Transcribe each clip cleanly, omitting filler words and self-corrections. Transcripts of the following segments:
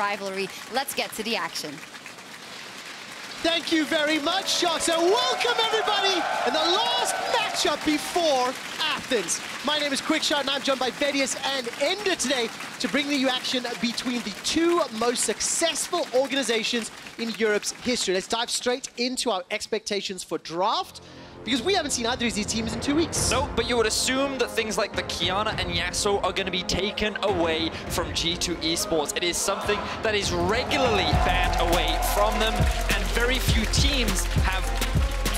rivalry. Let's get to the action. Thank you very much, Sjokz, and welcome everybody in the last matchup before Athens. My name is Quickshot, and I'm joined by Vedius and Ender today to bring you action between the two most successful organizations in Europe's history. Let's dive straight into our expectations for draft, because we haven't seen either of these teams in 2 weeks. No, but you would assume that things like the Qiyana and Yasuo are going to be taken away from G2 Esports. It is something that is regularly banned away from them, and very few teams have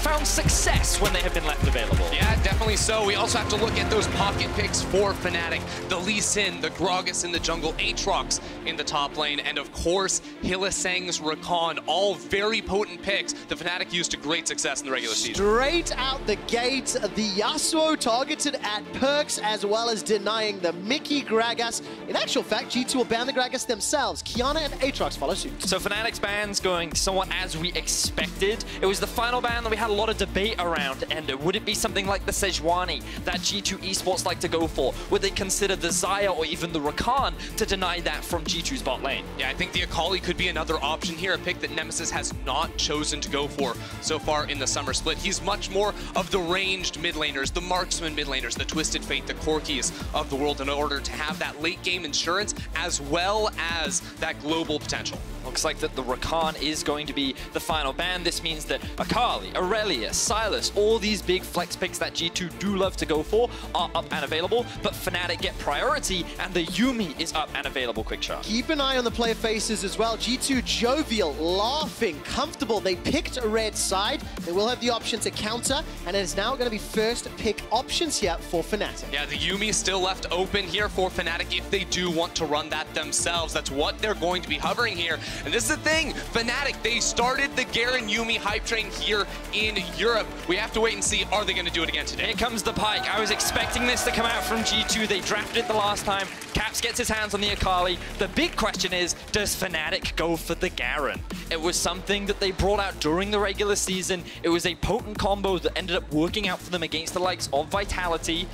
found success when they have been left available. Yeah, definitely so. We also have to look at those pocket picks for Fnatic. The Lee Sin, the Gragas in the jungle, Aatrox in the top lane, and of course, Hylissang's Rakan, all very potent picks that Fnatic used to great success in the regular season. Straight out the gate, the Yasuo targeted at Perkz, as well as denying the Mikyx Gragas. In actual fact, G2 will ban the Gragas themselves. Qiyana and Aatrox follow suit. So Fnatic's ban's going somewhat as we expected. It was the final ban that we had a lot of debate around, and would it be something like the Sejuani that G2 Esports like to go for? Would they consider the Xayah or even the Rakan to deny that from G2's bot lane? Yeah, I think the Akali could be another option here, a pick that Nemesis has not chosen to go for so far in the summer split. He's much more of the ranged mid laners, the marksman mid laners, the Twisted Fate, the Corkis of the world, in order to have that late game insurance as well as that global potential. Looks like that the Rakan is going to be the final ban. This means that Akali, Aurelia, Sylas, all these big flex picks that G2 do love to go for are up and available, but Fnatic get priority, and the Yuumi is up and available. Quickshot. Keep an eye on the player faces as well. G2 jovial, laughing, comfortable. They picked a red side. They will have the option to counter, and it is now going to be first pick options here for Fnatic. Yeah, the Yuumi still left open here for Fnatic if they do want to run that themselves. That's what they're going to be hovering here. And this is the thing, Fnatic, they started the Garen Yuumi hype train here in Europe. We have to wait and see, are they going to do it again today? Here comes the Pyke. I was expecting this to come out from G2. They drafted it the last time. Caps gets his hands on the Akali. The big question is, does Fnatic go for the Garen? It was something that they brought out during the regular season. It was a potent combo that ended up working out for them against the likes of Vitality.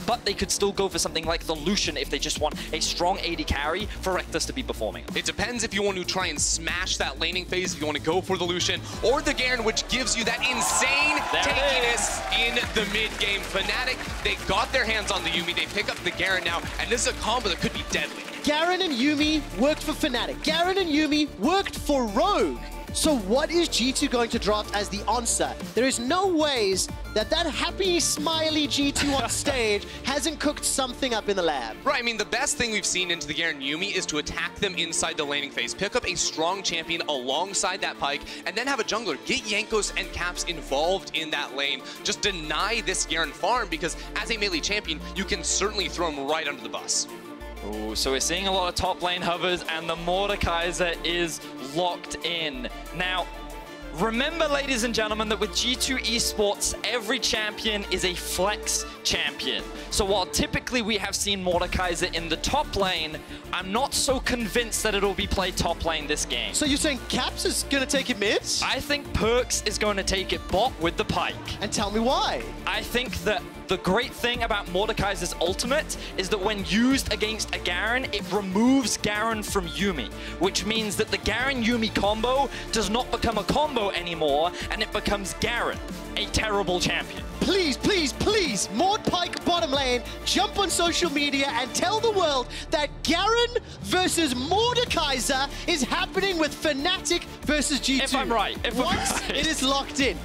But they could still go for something like the Lucian if they just want a strong AD carry for Rekkles to be performing. It depends if you want to try and smash that laning phase, if you want to go for the Lucian, or the Garen, which gives you that insane tankiness in the mid-game. Fnatic, they got their hands on the Yuumi, they pick up the Garen now, and this is a combo that could be deadly. Garen and Yuumi worked for Fnatic. Garen and Yuumi worked for Rogue. So what is G2 going to draft as the answer? There is no ways that happy, smiley G2 on stage hasn't cooked something up in the lab. Right, I mean, the best thing we've seen into the Garen Yuumi is to attack them inside the laning phase, pick up a strong champion alongside that Pyke, and then have a jungler, get Jankos and Caps involved in that lane. Just deny this Garen farm, because as a melee champion, you can certainly throw him right under the bus. Ooh, so we're seeing a lot of top lane hovers, and the Mordekaiser is locked in. Now, remember, ladies and gentlemen, that with G2 Esports, every champion is a flex champion. So while typically we have seen Mordekaiser in the top lane, I'm not so convinced that it'll be played top lane this game. So you're saying Caps is going to take it mid? I think Perkz is going to take it bot with the Pyke. And tell me why. I think that the great thing about Mordekaiser's ultimate is that when used against a Garen, it removes Garen from Yuumi, which means that the Garen-Yuumi combo does not become a combo anymore, and it becomes Garen, a terrible champion. Please, please, please, Mord Pyke bottom lane, jump on social media and tell the world that Garen versus Mordekaiser is happening with Fnatic versus G2. If I'm right. Once it is locked in.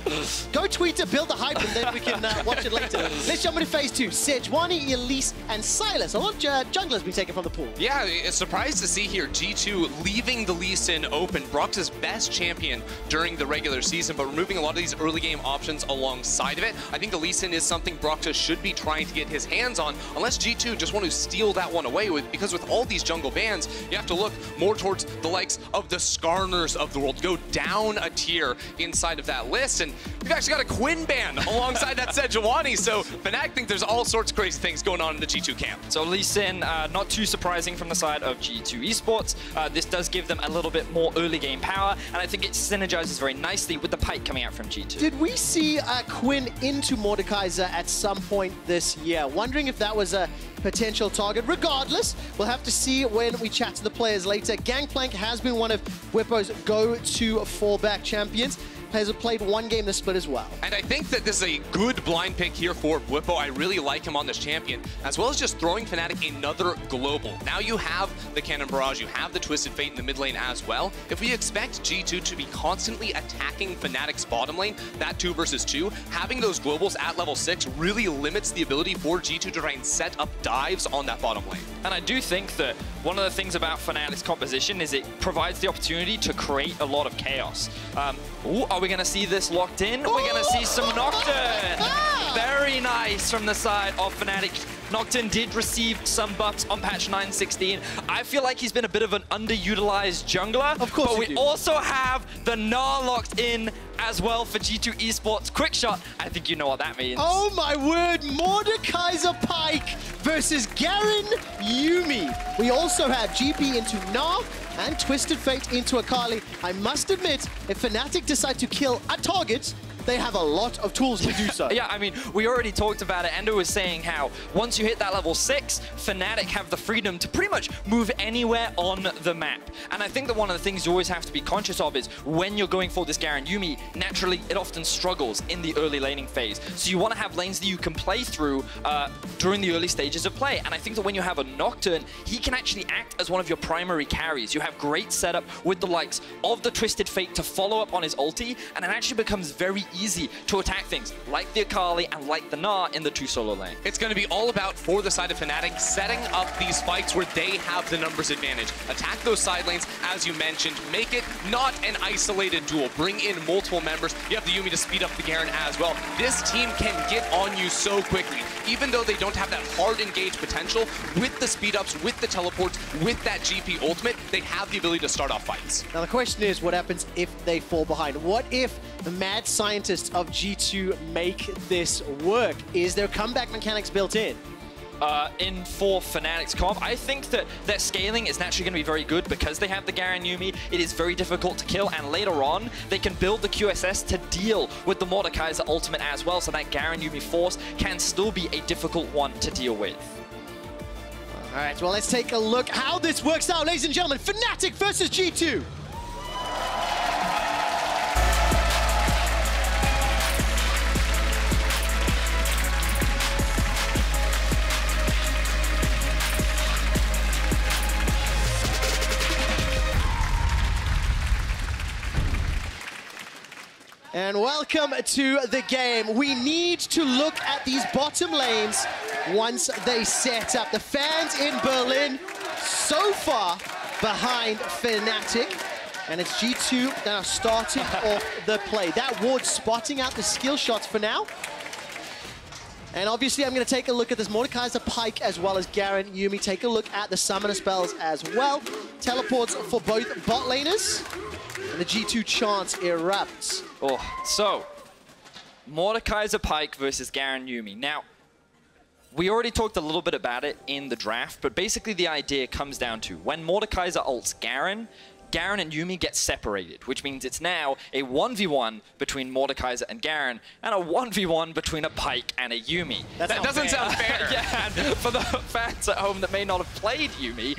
Go tweet to build the hype, and then we can watch it later. Let's jump into phase 2. Sejuani, Elise, and Sylas. A lot of junglers been taken from the pool. Yeah, it's surprised to see here G2 leaving the Lee Sin open. Broxah's best champion during the regular season, but removing a lot of these early game options alongside of it. I think the Lee Sin is something Broxah should be trying to get his hands on, unless G2 just want to steal that one away with, because with all these jungle bans, you have to look more towards the likes of the Skarners of the world, go down a tier inside of that list, and we've actually got a Quinn ban alongside that Sejuani, so Fnatic think there's all sorts of crazy things going on in the G2 camp. So Lee Sin, not too surprising from the side of G2 Esports. This does give them a little bit more early game power, and I think it synergizes very nicely with the Pyke coming out from G2. Did we see Quinn into Mordekaiser at some point this Yeah, wondering if that was a potential target. Regardless, we'll have to see when we chat to the players later. Gangplank has been one of Bwipo's go-to fallback champions. Has played one game this split as well. And I think that this is a good blind pick here for Bwipo. I really like him on this champion, as well as just throwing Fnatic another global. Now you have the Cannon Barrage, you have the Twisted Fate in the mid lane as well. If we expect G2 to be constantly attacking Fnatic's bottom lane, that 2 versus 2, having those globals at level 6 really limits the ability for G2 to try and set up dives on that bottom lane. And I do think that one of the things about Fnatic's composition is it provides the opportunity to create a lot of chaos. Ooh, are we going to see this locked in? We're going to see some Nocturne. Very nice from the side of Fnatic. Nocturne did receive some buffs on patch 9.16. I feel like he's been a bit of an underutilized jungler. Of course, but we also have the Gnar locked in as well for G2 Esports. Quickshot, I think you know what that means. Oh my word, Mordekaiser Pyke versus Garen Yuumi. We also have GP into Gnar and Twisted Fate into Akali. I must admit, if Fnatic decide to kill a target, they have a lot of tools to do so. Yeah, I mean, we already talked about it. Endo was saying how once you hit that level 6, Fnatic have the freedom to pretty much move anywhere on the map. And I think that one of the things you always have to be conscious of is when you're going for this Garen Yuumi, naturally, it often struggles in the early laning phase. So you want to have lanes that you can play through during the early stages of play. And I think that when you have a Nocturne, he can actually act as one of your primary carries. You have great setup with the likes of the Twisted Fate to follow up on his ulti, and it actually becomes very easy to attack things like the Akali and like the Gnar in the 2 solo lane. It's going to be all about, for the side of Fnatic, setting up these fights where they have the numbers advantage. Attack those side lanes, as you mentioned. Make it not an isolated duel. Bring in multiple members. You have the Yuumi to speed up the Garen as well. This team can get on you so quickly. Even though they don't have that hard engage potential, with the speed ups, with the teleports, with that GP ultimate, they have the ability to start off fights. Now the question is, what happens if they fall behind? What if the mad scientists of G2 make this work? Is there comeback mechanics built in? For Fnatic's comp, I think that their scaling is naturally going to be very good because they have the Garen Yuumi. It is very difficult to kill, and later on, they can build the QSS to deal with the Mordekaiser ultimate as well, so that Garen Yuumi force can still be a difficult one to deal with. All right, well, let's take a look how this works out, ladies and gentlemen. Fnatic versus G2. And welcome to the game. We need to look at these bottom lanes once they set up. The fans in Berlin so far behind Fnatic. And it's G2 that are starting off the play. That ward spotting out the skill shots for now. And obviously, I'm going to take a look at this Mordekaiser Pyke as well as Garen Yuumi. Take a look at the summoner spells as well. Teleports for both bot laners. And the G2 chance erupts. Oh, so Mordekaiser Pyke versus Garen Yuumi. Now, we already talked a little bit about it in the draft, but basically the idea comes down to when Mordekaiser ults Garen, Garen and Yuumi get separated, which means it's now a 1v1 between Mordekaiser and Garen, and a 1v1 between a Pyke and a Yuumi. That doesn't sound fair. Yeah, and for the fans at home that may not have played Yuumi,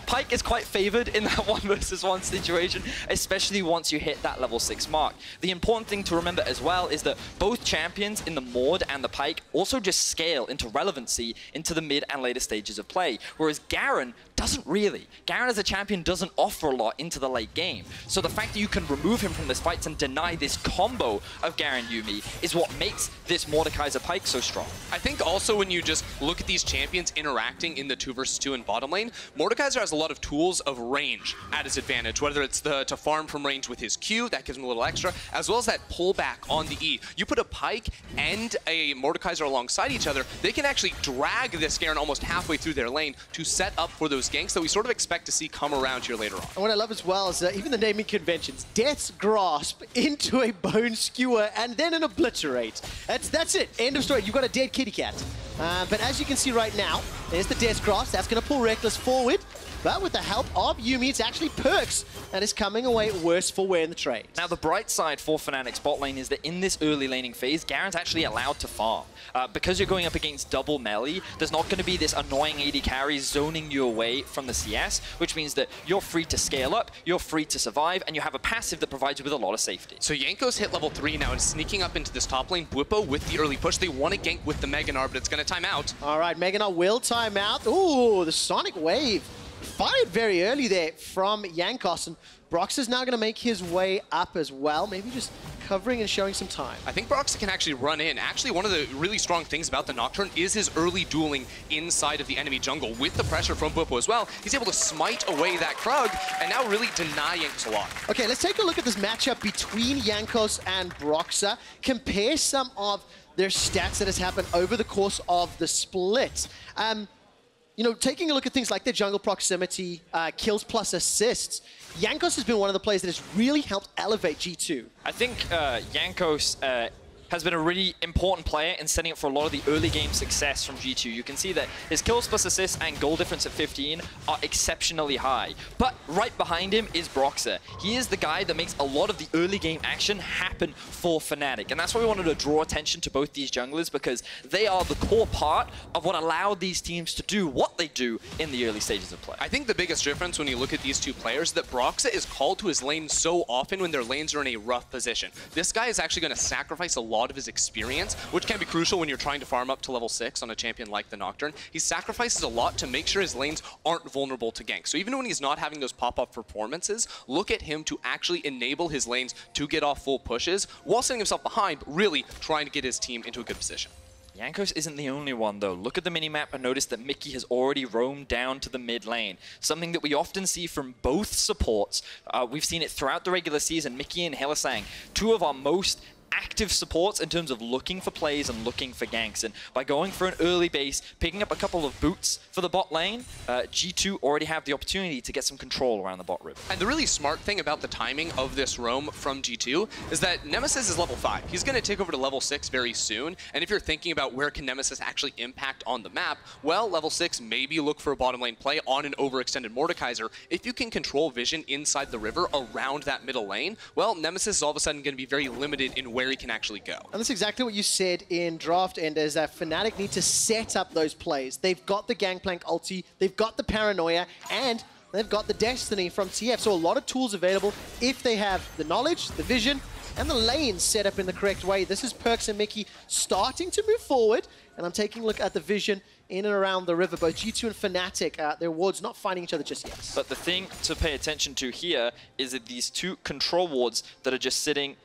Pyke is quite favored in that 1 versus 1 situation, especially once you hit that level 6 mark. The important thing to remember as well is that both champions in the Mord and the Pyke also just scale into relevancy into the mid and later stages of play, whereas Garen doesn't really. Garen as a champion doesn't offer a lot into the late game. So the fact that you can remove him from this fight and deny this combo of Garen Yuumi is what makes this Mordekaiser Pyke so strong. I think also when you just look at these champions interacting in the 2 versus 2 in bottom lane, Mordekaiser has a lot of tools of range at his advantage, whether it's to farm from range with his Q, that gives him a little extra, as well as that pullback on the E. You put a Pyke and a Mordekaiser alongside each other, they can actually drag this Garen almost halfway through their lane to set up for those ganks that we sort of expect to see come around here later on. And what I love as well is even the naming conventions. Death's Grasp into a Bone Skewer and then an Obliterate. That's it. End of story. You've got a dead kitty cat. But as you can see right now, there's the Death's Grasp. That's going to pull Rekkles forward. but with the help of Yuumi, it's actually Perkz that is coming away worse for wear in the trade. Now, the bright side for Fnatic's bot lane is that in this early laning phase, Garen's actually allowed to farm. Because you're going up against double melee, there's not going to be this annoying AD carry zoning you away from the CS, which means that you're free to scale up, you're free to survive, and you have a passive that provides you with a lot of safety. So Jankos hit level 3 now and sneaking up into this top lane. Bwipo with the early push. They want to gank with the Gnar, but it's going to time out. All right, Gnar will time out. Ooh, the Sonic Wave fired very early there from Jankos, and Broxah is now going to make his way up as well, maybe just covering and showing some time. I think Broxah can actually run in. Actually, one of the really strong things about the Nocturne is his early dueling inside of the enemy jungle. With the pressure from Bwipo as well, he's able to smite away that Krug and now really deny Jankos a lot. Okay, let's take a look at this matchup between Jankos and Broxah. Compare some of their stats that has happened over the course of the split. You know, taking a look at things like their jungle proximity, kills plus assists, Jankos has been one of the players that has really helped elevate G2. I think Jankos has been a really important player in setting up for a lot of the early game success from G2. You can see that his kills plus assists and goal difference at 15 are exceptionally high. But right behind him is Broxah. He is the guy that makes a lot of the early game action happen for Fnatic. And that's why we wanted to draw attention to both these junglers, because they are the core part of what allowed these teams to do what they do in the early stages of play. I think the biggest difference when you look at these two players is that Broxah is called to his lane so often when their lanes are in a rough position. This guy is actually going to sacrifice a lot of his experience, which can be crucial when you're trying to farm up to level 6 on a champion like the Nocturne. He sacrifices a lot to make sure his lanes aren't vulnerable to gank. So even when he's not having those pop-up performances, look at him to actually enable his lanes to get off full pushes while setting himself behind, but really trying to get his team into a good position. Jankos isn't the only one, though. Look at the minimap and notice that Mikyx has already roamed down to the mid lane, something that we often see from both supports. We've seen it throughout the regular season. Mikyx and Hylissang, two of our most active supports in terms of looking for plays and looking for ganks. And by going for an early base, picking up a couple of boots for the bot lane, G2 already have the opportunity to get some control around the bot river. And the really smart thing about the timing of this roam from G2 is that Nemesis is level 5. He's going to take over to level 6 very soon. And if you're thinking about where can Nemesis actually impact on the map, well, level 6, maybe look for a bottom lane play on an overextended Mordekaiser. If you can control vision inside the river around that middle lane, well, Nemesis is all of a sudden going to be very limited in where he can actually go. And that's exactly what you said in draft, and is that Fnatic need to set up those plays. They've got the Gangplank ulti, they've got the Paranoia, and they've got the Destiny from TF. So a lot of tools available if they have the knowledge, the vision, and the lanes set up in the correct way. This is Perkz and Mikyx starting to move forward, and I'm taking a look at the vision in and around the river. Both G2 and Fnatic, their wards not finding each other just yet. But the thing to pay attention to here is that these two control wards that are just sitting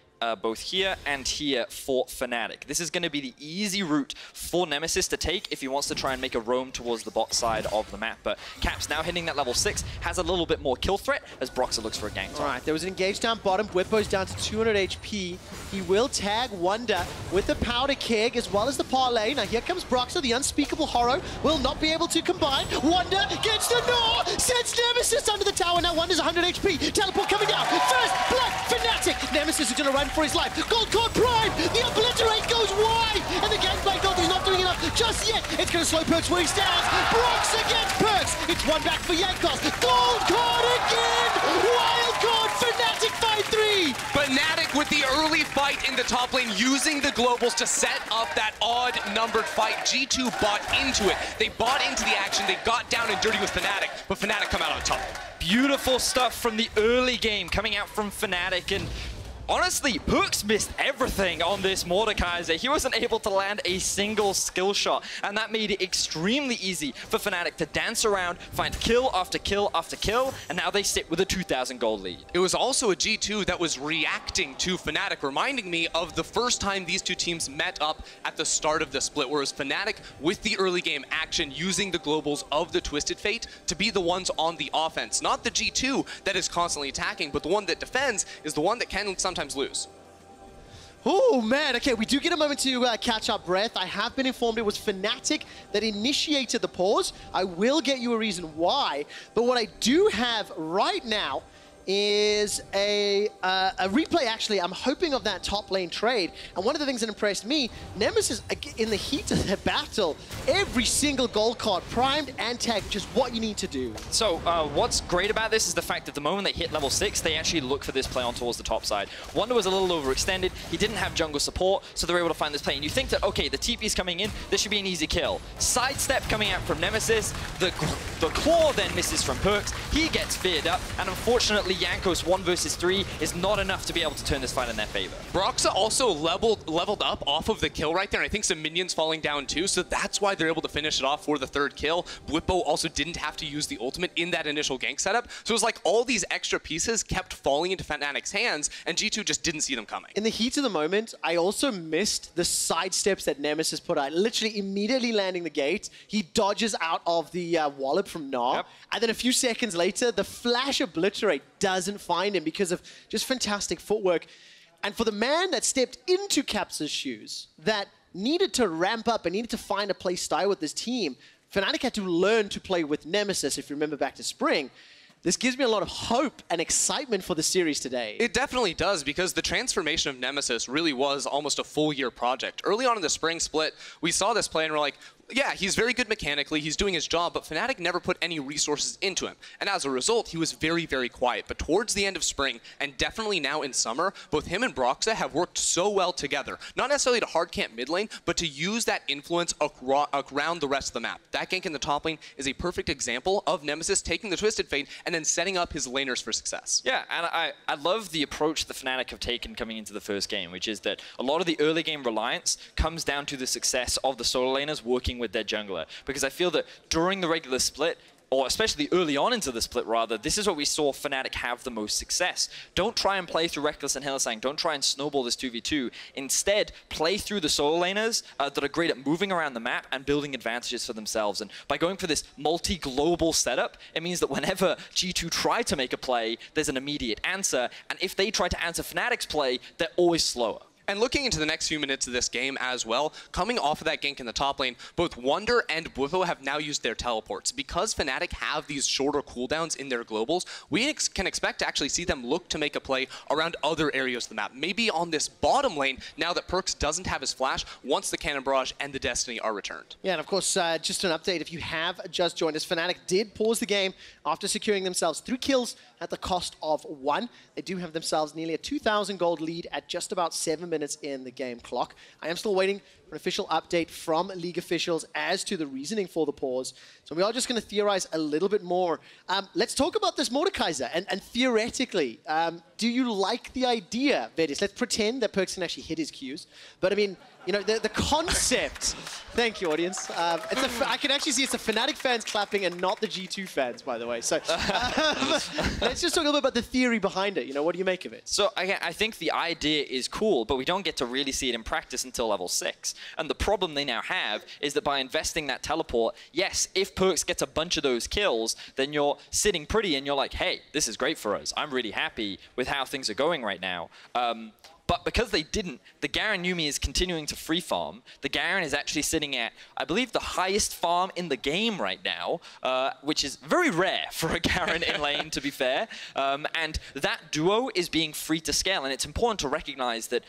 both here and here for Fnatic. This is going to be the easy route for Nemesis to take if he wants to try and make a roam towards the bot side of the map. But Caps now hitting that level 6 has a little bit more kill threat as Broxah looks for a gank. All right, there was an engage down bottom. Bwipo's down to 200 HP. He will tag Wunder with the powder keg as well as the parlay. Now here comes Broxah. The unspeakable horror will not be able to combine. Wunder gets the Gnar, sends Nemesis under the tower. Now Wunder's 100 HP. Teleport coming down. First blood, Fnatic. Nemesis is going to run for his life. Gold Cord Prime. The Obliterate goes wide. And the Gangplank is not doing enough just yet. It's going to slow Perkz where he stands. Broxah gets Perkz. It's one back for Jankos. Gold Cord again. Wild Card. Fnatic fight 3. Fnatic with the early fight in the top lane, using the globals to set up that odd-numbered fight. G2 bought into it. They bought into the action. They got down and dirty with Fnatic, but Fnatic come out on top. Beautiful stuff from the early game coming out from Fnatic, and honestly, Perkz missed everything on this Mordekaiser. He wasn't able to land a single skill shot, and that made it extremely easy for Fnatic to dance around, find kill after kill after kill, and now they sit with a 2,000 gold lead. It was also a G2 that was reacting to Fnatic, reminding me of the first time these two teams met up at the start of the split, whereas Fnatic, with the early game action, using the globals of the Twisted Fate to be the ones on the offense. Not the G2 that is constantly attacking, but the one that defends is the one that can sometimes lose. Oh man, okay, we do get a moment to catch our breath. I have been informed it was Fnatic that initiated the pause. I will get you a reason why, but what I do have right now is a replay, actually. I'm hoping of that top lane trade. And one of the things that impressed me, Nemesis, in the heat of the battle, every single gold card primed and tagged, just what you need to do. So what's great about this is the fact that the moment they hit level 6, they actually look for this play on towards the top side. Wunder was a little overextended. He didn't have jungle support, so they were able to find this play. And you think that, okay, the TP's coming in, this should be an easy kill. Sidestep coming out from Nemesis. The claw then misses from Perkz. He gets feared up, and unfortunately, Jankos 1 versus 3 is not enough to be able to turn this fight in their favor. Broxah also leveled up off of the kill right there, and I think some minions falling down too, so that's why they're able to finish it off for the 3rd kill. Bwipo also didn't have to use the ultimate in that initial gank setup, so it was like all these extra pieces kept falling into Fnatic's hands, and G2 just didn't see them coming. In the heat of the moment, I also missed the sidesteps that Nemesis put out. Literally immediately landing the gate, he dodges out of the wallop from Gnar, and then a few seconds later, the flash obliterate doesn't find him because of just fantastic footwork. And for the man that stepped into Caps' shoes, that needed to ramp up and needed to find a play style with this team, Fnatic had to learn to play with Nemesis, if you remember back to spring. This gives me a lot of hope and excitement for the series today. It definitely does, because the transformation of Nemesis really was almost a full-year project. Early on in the spring split, we saw this play and we're like, yeah, he's very good mechanically, he's doing his job, but Fnatic never put any resources into him. And as a result, he was very, very quiet. But towards the end of spring, and definitely now in summer, both him and Broxah have worked so well together. Not necessarily to hard camp mid lane, but to use that influence around the rest of the map. That gank in the top lane is a perfect example of Nemesis taking the Twisted Fate and then setting up his laners for success. Yeah, and I love the approach the Fnatic have taken coming into the first game, which is that a lot of the early game reliance comes down to the success of the solo laners working with their jungler. Because I feel that during the regular split, or especially early on into the split rather, this is what we saw Fnatic have the most success. Don't try and play through Rekkles and Hylissang. Don't try and snowball this 2v2. Instead, play through the solo laners that are great at moving around the map and building advantages for themselves. And by going for this multi-global setup, it means that whenever G2 try to make a play, there's an immediate answer. And if they try to answer Fnatic's play, they're always slower. And looking into the next few minutes of this game as well, coming off of that gank in the top lane, both Wunder and Bwipo have now used their teleports. Because Fnatic have these shorter cooldowns in their globals, we can expect to actually see them look to make a play around other areas of the map. Maybe on this bottom lane, now that Perkz doesn't have his flash, once the Cannon Barrage and the Destiny are returned. Yeah, and of course, just an update, if you have just joined us, Fnatic did pause the game after securing themselves 3 kills at the cost of 1. They do have themselves nearly a 2,000 gold lead at just about 7 minutes in the game clock. I am still waiting for an official update from League officials as to the reasoning for the pause. So we are just going to theorize a little bit more. Let's talk about this Mordekaiser. And theoretically, do you like the idea, Vedius? Let's pretend that Perkz can actually hit his Qs. But I mean, you know, the concept. Thank you, audience. I can actually see it's the Fnatic fans clapping and not the G2 fans, by the way. So let's just talk a little bit about the theory behind it. You know, what do you make of it? So I think the idea is cool, but we don't get to really see it in practice until level 6. And the problem they now have is that by investing that teleport, yes, if Perkz gets a bunch of those kills, then you're sitting pretty and you're like, hey, this is great for us. I'm really happy with how things are going right now. But because they didn't, the Garen Yuumi is continuing to free farm. The Garen is actually sitting at, I believe, the highest farm in the game right now, which is very rare for a Garen in lane, to be fair. And that duo is being free to scale. And it's important to recognize that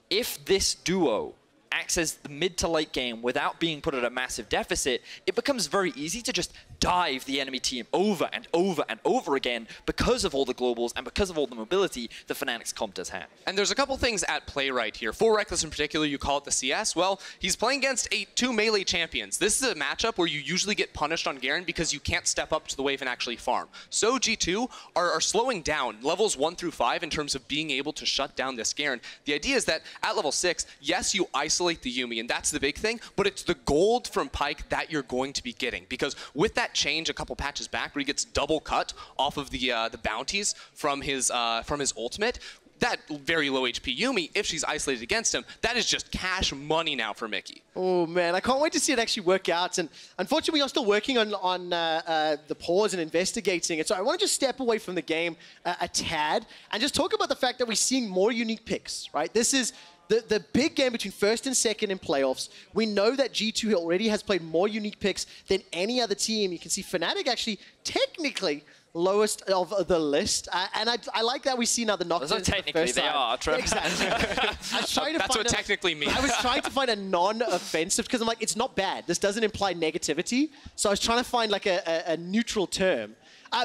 if this duo acts as the mid to late game without being put at a massive deficit, it becomes very easy to just dive the enemy team over and over and over again because of all the globals and because of all the mobility the Fnatic's comp does have. And there's a couple things at play right here. For Rekkles in particular, you call it the CS. Well, he's playing against 2 melee champions. This is a matchup where you usually get punished on Garen because you can't step up to the wave and actually farm. So G2 are slowing down levels 1 through 5 in terms of being able to shut down this Garen. The idea is that at level 6, yes, you isolate the Yuumi, and that's the big thing, but it's the gold from Pyke that you're going to be getting. Because with that change a couple patches back where he gets double cut off of the bounties from his ultimate, that very low HP Yuumi, if she's isolated against him, that is just cash money now for Mikyx. Oh man, I can't wait to see it actually work out. And unfortunately, we are still working on the pause and investigating it. So I want to just step away from the game a tad and just talk about the fact that we're seeing more unique picks, right? This is the big game between first and second in playoffs. We know that G2 already has played more unique picks than any other team. You can see Fnatic actually technically lowest of the list. And I like that we see now the Nocturne. So technically they are, Trevor. Exactly. I was trying to That's find what technically means. I was trying to find a non-offensive, because I'm like, it's not bad. This doesn't imply negativity. So I was trying to find like a neutral term.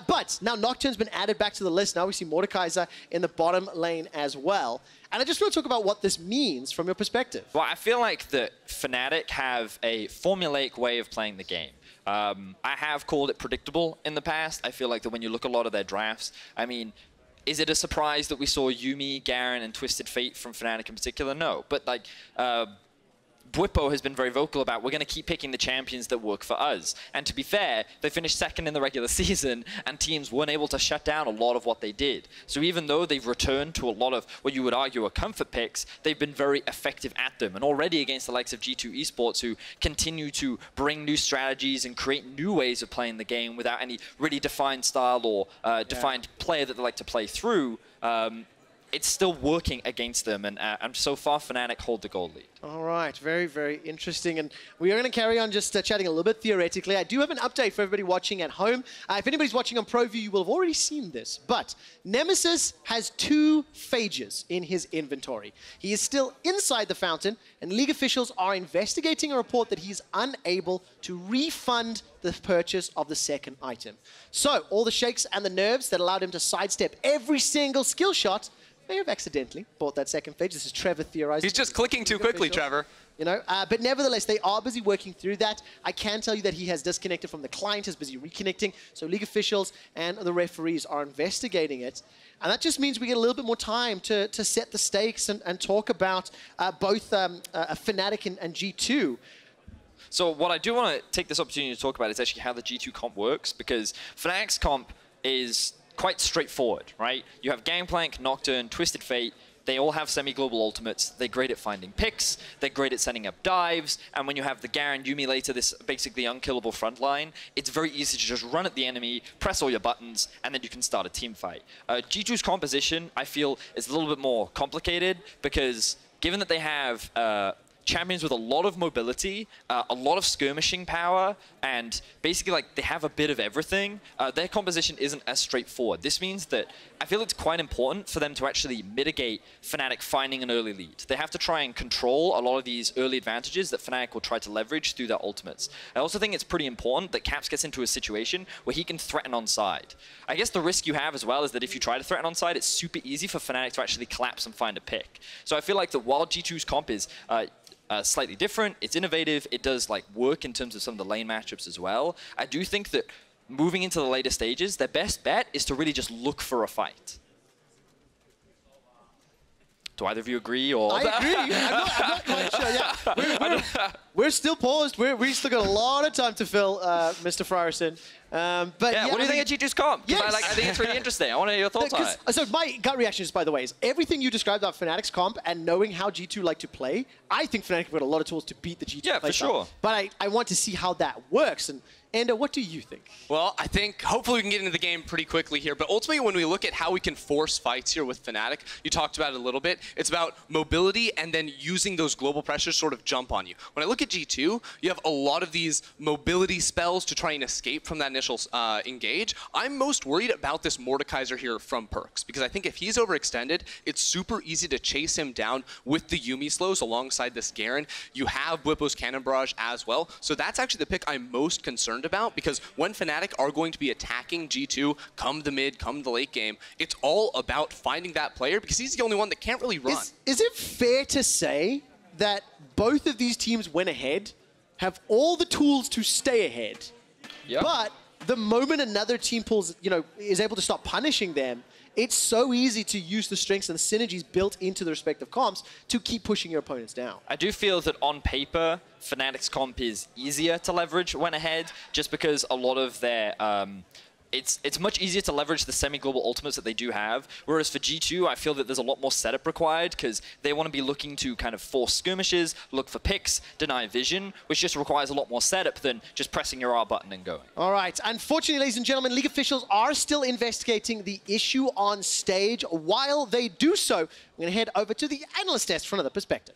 But now Nocturne's been added back to the list. Now we see Mordekaiser in the bottom lane as well. And I just want to talk about what this means from your perspective. Well, I feel like that Fnatic have a formulaic way of playing the game. I have called it predictable in the past. I feel like that when you look at a lot of their drafts, I mean, is it a surprise that we saw Yuumi, Garen, and Twisted Fate from Fnatic in particular? No. But like, Bwipo has been very vocal about, we're going to keep picking the champions that work for us. And to be fair, they finished second in the regular season, and teams weren't able to shut down a lot of what they did. So even though they've returned to a lot of what you would argue are comfort picks, they've been very effective at them. And already against the likes of G2 Esports, who continue to bring new strategies and create new ways of playing the game without any really defined style or defined player that they like to play through, it's still working against them, and so far Fnatic hold the gold lead. All right, very, very interesting. And we are going to carry on just chatting a little bit theoretically. I do have an update for everybody watching at home. If anybody's watching on ProView, you will have already seen this. But Nemesis has 2 phages in his inventory. He is still inside the fountain, and League officials are investigating a report that he's unable to refund the purchase of the second item. So all the shakes and the nerves that allowed him to sidestep every single skill shot may have accidentally bought that second phase. This is Trevor theorizing. He's just clicking too quickly, Trevor. You know, but nevertheless, they are busy working through that. I can tell you that he has disconnected from the client, is busy reconnecting. So league officials and the referees are investigating it. And that just means we get a little bit more time to set the stakes and talk about both Fnatic and G2. So what I do want to take this opportunity to talk about is actually how the G2 comp works, because Fnatic's comp is quite straightforward, right? You have Gangplank, Nocturne, Twisted Fate. They all have semi-global ultimates. They're great at finding picks. They're great at setting up dives. And when you have the Garen, Yuumi later, this basically unkillable front line, it's very easy to just run at the enemy, press all your buttons, and then you can start a team fight. G2's composition, I feel, is a little bit more complicated, because given that they have champions with a lot of mobility, a lot of skirmishing power, and basically like they have a bit of everything, their composition isn't as straightforward. This means that I feel it's quite important for them to actually mitigate Fnatic finding an early lead. They have to try and control a lot of these early advantages that Fnatic will try to leverage through their ultimates. I also think it's pretty important that Caps gets into a situation where he can threaten on side. I guess the risk you have as well is that if you try to threaten on side, it's super easy for Fnatic to actually collapse and find a pick. So I feel like that while G2's comp is slightly different, it's innovative, it does like work in terms of some of the lane matchups as well, I do think that moving into the later stages, their best bet is to really just look for a fight. Do either of you agree? Or I agree. I'm not quite sure. Yeah, we're still paused. We still got a lot of time to fill, Mr. Froskurinn. But yeah, what do you think of G2's comp? Yes. I think it's really interesting. I want to hear your thoughts on it. So my gut reaction is, by the way, is everything you described about Fnatic's comp and knowing how G2 like to play, I think Fnatic have got a lot of tools to beat the G2 Yeah, for sure. But I want to see how that works. And Endo, what do you think? Well, I think hopefully we can get into the game pretty quickly here, but ultimately when we look at how we can force fights here with Fnatic, you talked about it a little bit, it's about mobility and then using those global pressures sort of jump on you. When I look at G2, you have a lot of these mobility spells to try and escape from that initial engage. I'm most worried about this Mordekaiser here from Perkz, because I think if he's overextended, it's super easy to chase him down with the Yuumi slows alongside this Garen. You have Bwipo's Cannon Barrage as well, so that's actually the pick I'm most concerned about, because when Fnatic are going to be attacking G2, come the mid, come the late game, it's all about finding that player, because he's the only one that can't really run. Is it fair to say that both of these teams went ahead, have all the tools to stay ahead, but the moment another team pulls, is able to start punishing them, it's so easy to use the strengths and the synergies built into the respective comps to keep pushing your opponents down? I do feel that on paper, Fnatic's comp is easier to leverage when ahead, just because a lot of their it's much easier to leverage the semi-global ultimates that they do have, whereas for G2, I feel that there's a lot more setup required, because they want to be looking to kind of force skirmishes, look for picks, deny vision, which just requires a lot more setup than just pressing your R button and going. All right. Unfortunately, ladies and gentlemen, League officials are still investigating the issue on stage. While they do so, we're going to head over to the analyst desk for another perspective.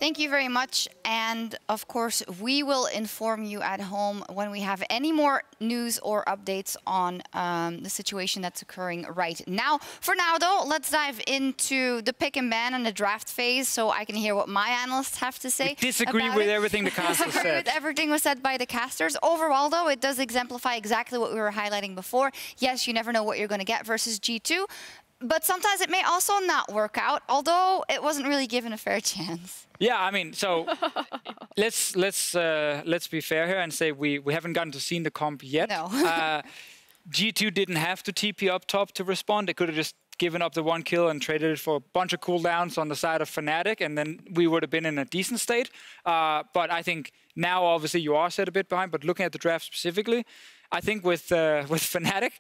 Thank you very much. And of course, we will inform you at home when we have any more news or updates on the situation that's occurring right now. For now, though, let's dive into the pick and ban and the draft phase so I can hear what my analysts have to say. We disagree with everything the casters said. With everything was said by the casters. Overall, though, it does exemplify exactly what we were highlighting before. Yes, you never know what you're going to get versus G2. But sometimes it may also not work out, although it wasn't really given a fair chance. Yeah, I mean, so let's be fair here and say we haven't gotten to see the comp yet. No. G2 didn't have to TP up top to respond. They could have just given up the 1 kill and traded it for a bunch of cooldowns on the side of Fnatic, and then we would have been in a decent state. But I think now, obviously, you are set a bit behind. But looking at the draft specifically, I think with Fnatic,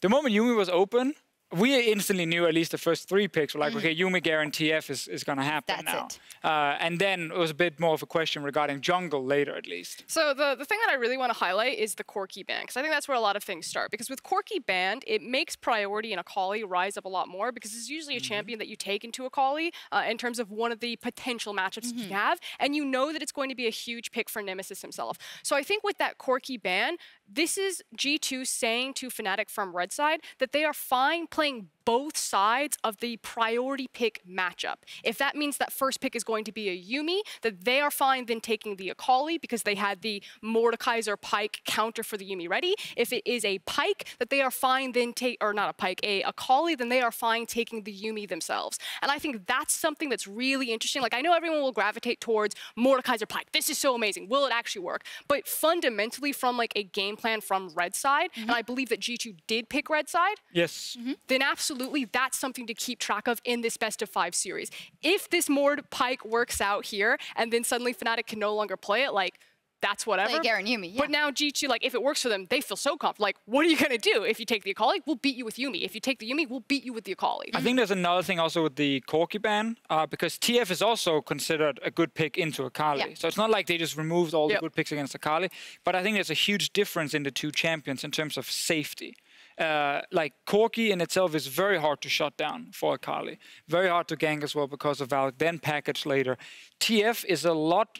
the moment Yuumi was open, we instantly knew at least the first 3 picks were like, okay, Yuumi, Garen, TF is going to happen now. And then it was a bit more of a question regarding jungle later, at least. So the thing that I really want to highlight is the Corki ban, because I think that's where a lot of things start. Because with Corki banned, it makes priority in Akali rise up a lot more, because it's usually a champion that you take into Akali in terms of one of the potential matchups you have, and you know that it's going to be a huge pick for Nemesis himself. So I think with that Corki ban, this is G2 saying to Fnatic from red side that they are fine playing both sides of the priority pick matchup. If that means that first pick is going to be a Yuumi, that they are fine then taking the Akali because they had the Mordekaiser Pyke counter for the Yuumi ready. If it is a Pyke, that they are fine then or not a Pyke, a Akali, then they are fine taking the Yuumi themselves. And I think that's something that's really interesting. Like, I know everyone will gravitate towards Mordekaiser Pyke. This is so amazing. Will it actually work? But fundamentally from like a game plan from red side, and I believe that G2 did pick red side, yes, then absolutely that's something to keep track of in this best of 5 series. If this Mord Pyke works out here and then suddenly Fnatic can no longer play it, like, that's whatever. Play Garen, Yuumi, yeah. But now G2, like, if it works for them, they feel so confident. Like, what are you going to do? If you take the Akali, we'll beat you with Yuumi. If you take the Yuumi, we'll beat you with the Akali. I think there's another thing also with the Corki ban, because TF is also considered a good pick into Akali. Yeah. So it's not like they just removed all the good picks against Akali. But I think there's a huge difference in the 2 champions in terms of safety. Like, Corki in itself is very hard to shut down for Akali. Very hard to gank as well because of Valk, then package later. TF is a lot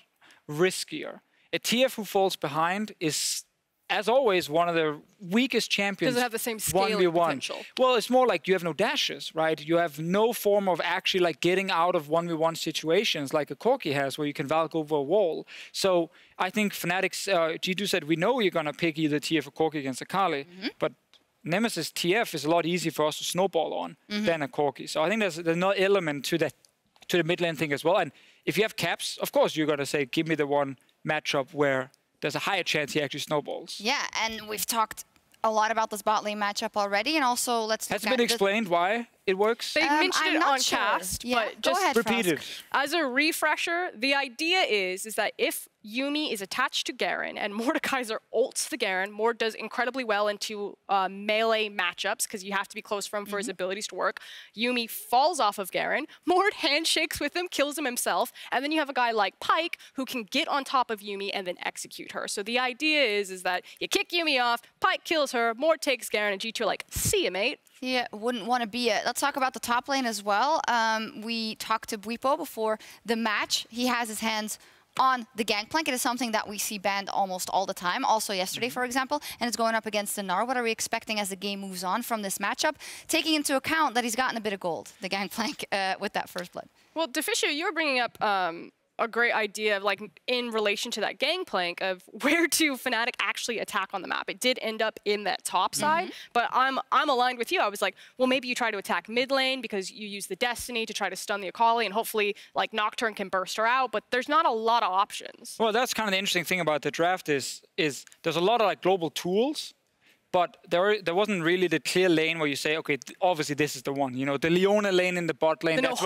riskier. A TF who falls behind is, as always, one of the weakest champions. Doesn't have the same scaling potential. Well, it's more like you have no dashes, right? You have no form of actually like getting out of 1v1 situations like a Corki has, where you can Valk over a wall. So I think Fnatic's G2 said, we know you're going to pick either TF or Corki against Akali, but Nemesis TF is a lot easier for us to snowball on than a Corki. So I think there's no element to that, to the mid lane thing as well. And if you have caps, of course you're going to say, give me the one matchup where there's a higher chance he actually snowballs. Yeah, and we've talked a lot about this bot lane matchup already, and also let's Has it been explained why it works? They mentioned it on sure. cast, Yeah. but just repeat it. As a refresher, the idea is that if Yuumi is attached to Garen and Mordekaiser ults the Garen, Mord does incredibly well into melee matchups because you have to be close from for his abilities to work. Yuumi falls off of Garen, Mord handshakes with him, kills him himself, and then you have a guy like Pyke who can get on top of Yuumi and then execute her. So the idea is that you kick Yuumi off, Pyke kills her, Mord takes Garen, and G2 are like, see ya, mate. Yeah, wouldn't want to be it. Let's talk about the top lane as well. We talked to Bwipo before the match. He has his hands on the Gangplank. It is something that we see banned almost all the time, also yesterday, for example, and it's going up against the Gnar. What are we expecting as the game moves on from this matchup, taking into account that he's gotten a bit of gold, the Gangplank, with that first blood? Well, Deficio, you were bringing up a great idea of, like, in relation to that Gangplank of where to Fnatic actually attack on the map. It did end up in that top side, but I'm aligned with you. I was like, well, maybe you try to attack mid lane because you use the Destiny to try to stun the Akali, and hopefully, like, Nocturne can burst her out, but there's not a lot of options. Well, that's kind of the interesting thing about the draft is there's a lot of like global tools, but there wasn't really the clear lane where you say, okay, obviously this is the one. You know, the Leona lane in the bot lane. That's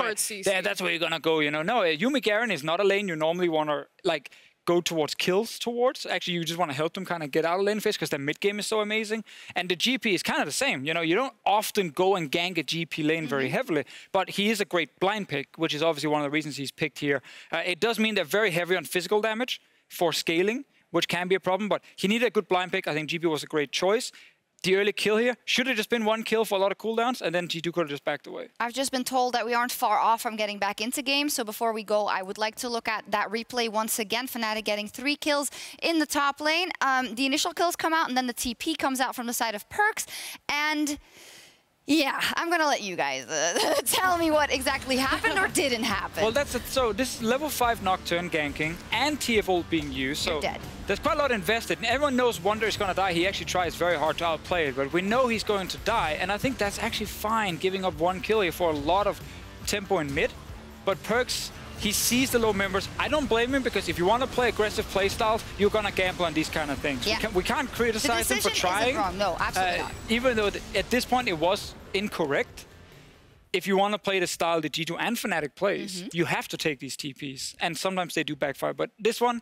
where you're gonna go. You know, no, Yuumi Garen is not a lane you normally want to like go towards kills towards. Actually, you just want to help them kind of get out of lane phase because their mid game is so amazing. And the GP is kind of the same. You know, you don't often go and gank a GP lane very heavily, but he is a great blind pick, which is obviously one of the reasons he's picked here. It does mean they're very heavy on physical damage for scaling, which can be a problem, but he needed a good blind pick. I think GP was a great choice. the early kill here should have just been one kill for a lot of cooldowns, and then G2 could have just backed away. I've just been told that we aren't far off from getting back into games, so before we go, I would like to look at that replay once again. Fnatic getting 3 kills in the top lane. The initial kills come out, and then the TP comes out from the side of Perkz, and yeah, I'm gonna let you guys tell me what exactly happened or didn't happen. Well, that's it. So this is level 5 Nocturne ganking and TF being used. So you're dead. There's quite a lot invested. And everyone knows Wunder is gonna die. He actually tries very hard to outplay it, but we know he's going to die. And I think that's actually fine, giving up 1 kill here for a lot of tempo in mid. But Perkz, he sees the low members. I don't blame him, because if you want to play aggressive playstyles, you're going to gamble on these kind of things. Yeah. We can't criticize him for trying. Wrong. No, absolutely not. Even though at this point it was incorrect, if you want to play the style that G2 and Fnatic plays, you have to take these TPs. And sometimes they do backfire. But this one,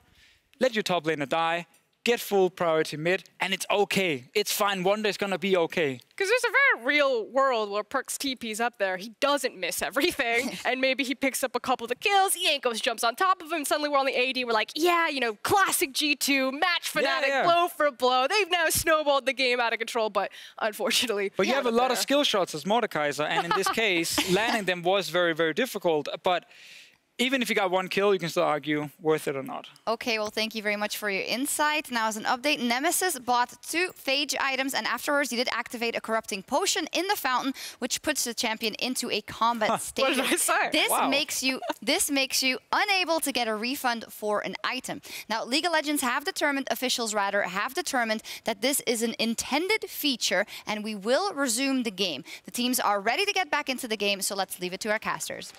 let your top laner die, get full priority mid, and it's okay. It's fine. Wunder is going to be okay. Because there's a very real world where Perkz TP's up there. He doesn't miss everything, and maybe he picks up a couple of the kills. Jankos jumps on top of him. Suddenly we're on the AD. We're like, yeah, you know, classic G2, match Fnatic, blow for blow. They've now snowballed the game out of control, but unfortunately, but you have a lot of skill shots as Mordekaiser, and in this case, landing them was very, very difficult. But even if you got 1 kill, you can still argue worth it or not. Okay, well, thank you very much for your insight. Now, as an update, Nemesis bought 2 phage items, and afterwards he did activate a corrupting potion in the fountain, which puts the champion into a combat state. What did I say? This makes you unable to get a refund for an item. Now, League of Legends officials have determined that this is an intended feature, and we will resume the game. The teams are ready to get back into the game, so let's leave it to our casters.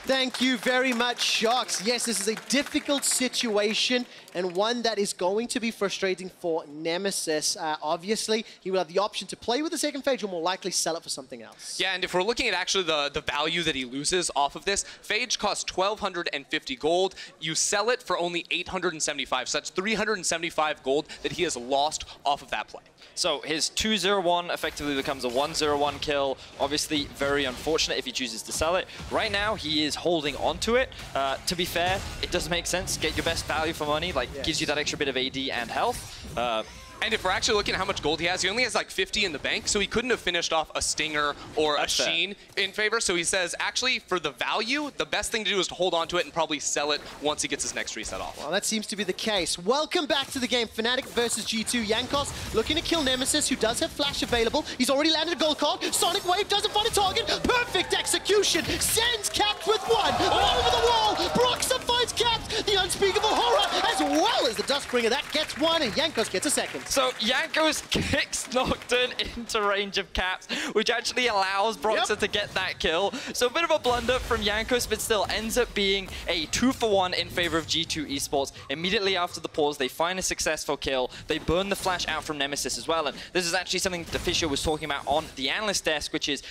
Thank you very much, Sjokz. Yes, this is a difficult situation and one that is going to be frustrating for Nemesis. Obviously, he will have the option to play with the second phage or more likely sell it for something else. Yeah, and if we're looking at actually the value that he loses off of this, phage costs 1,250 gold. You sell it for only 875, so that's 375 gold that he has lost off of that play. So his 2-0-1 effectively becomes a 1-0-1 kill. Obviously, very unfortunate if he chooses to sell it. Right now, he is holding on to it. To be fair, it does make sense. Get your best value for money. Like, gives you that extra bit of AD and health. And if we're actually looking at how much gold he has, he only has like 50 in the bank, so he couldn't have finished off a Stinger or a Sheen in favor. So he says, actually, for the value, the best thing to do is to hold on to it and probably sell it once he gets his next reset off. Well, that seems to be the case. Welcome back to the game. Fnatic versus G2. Jankos looking to kill Nemesis, who does have flash available. He's already landed a gold card. Sonic Wave doesn't find a target. Perfect execution. Sends Capped with 1. Over the wall. Broxah finds Capped. The unspeakable horror, as well as the Dustbringer. That gets 1, and Jankos gets a second. So Jankos kicks Nocturne into range of Caps, which actually allows Broxah to get that kill. So a bit of a blunder from Jankos, but still ends up being a 2-for-1 in favor of G2 Esports. Immediately after the pause, they find a successful kill. They burn the flash out from Nemesis as well. And this is actually something Deficio was talking about on the Analyst desk, which is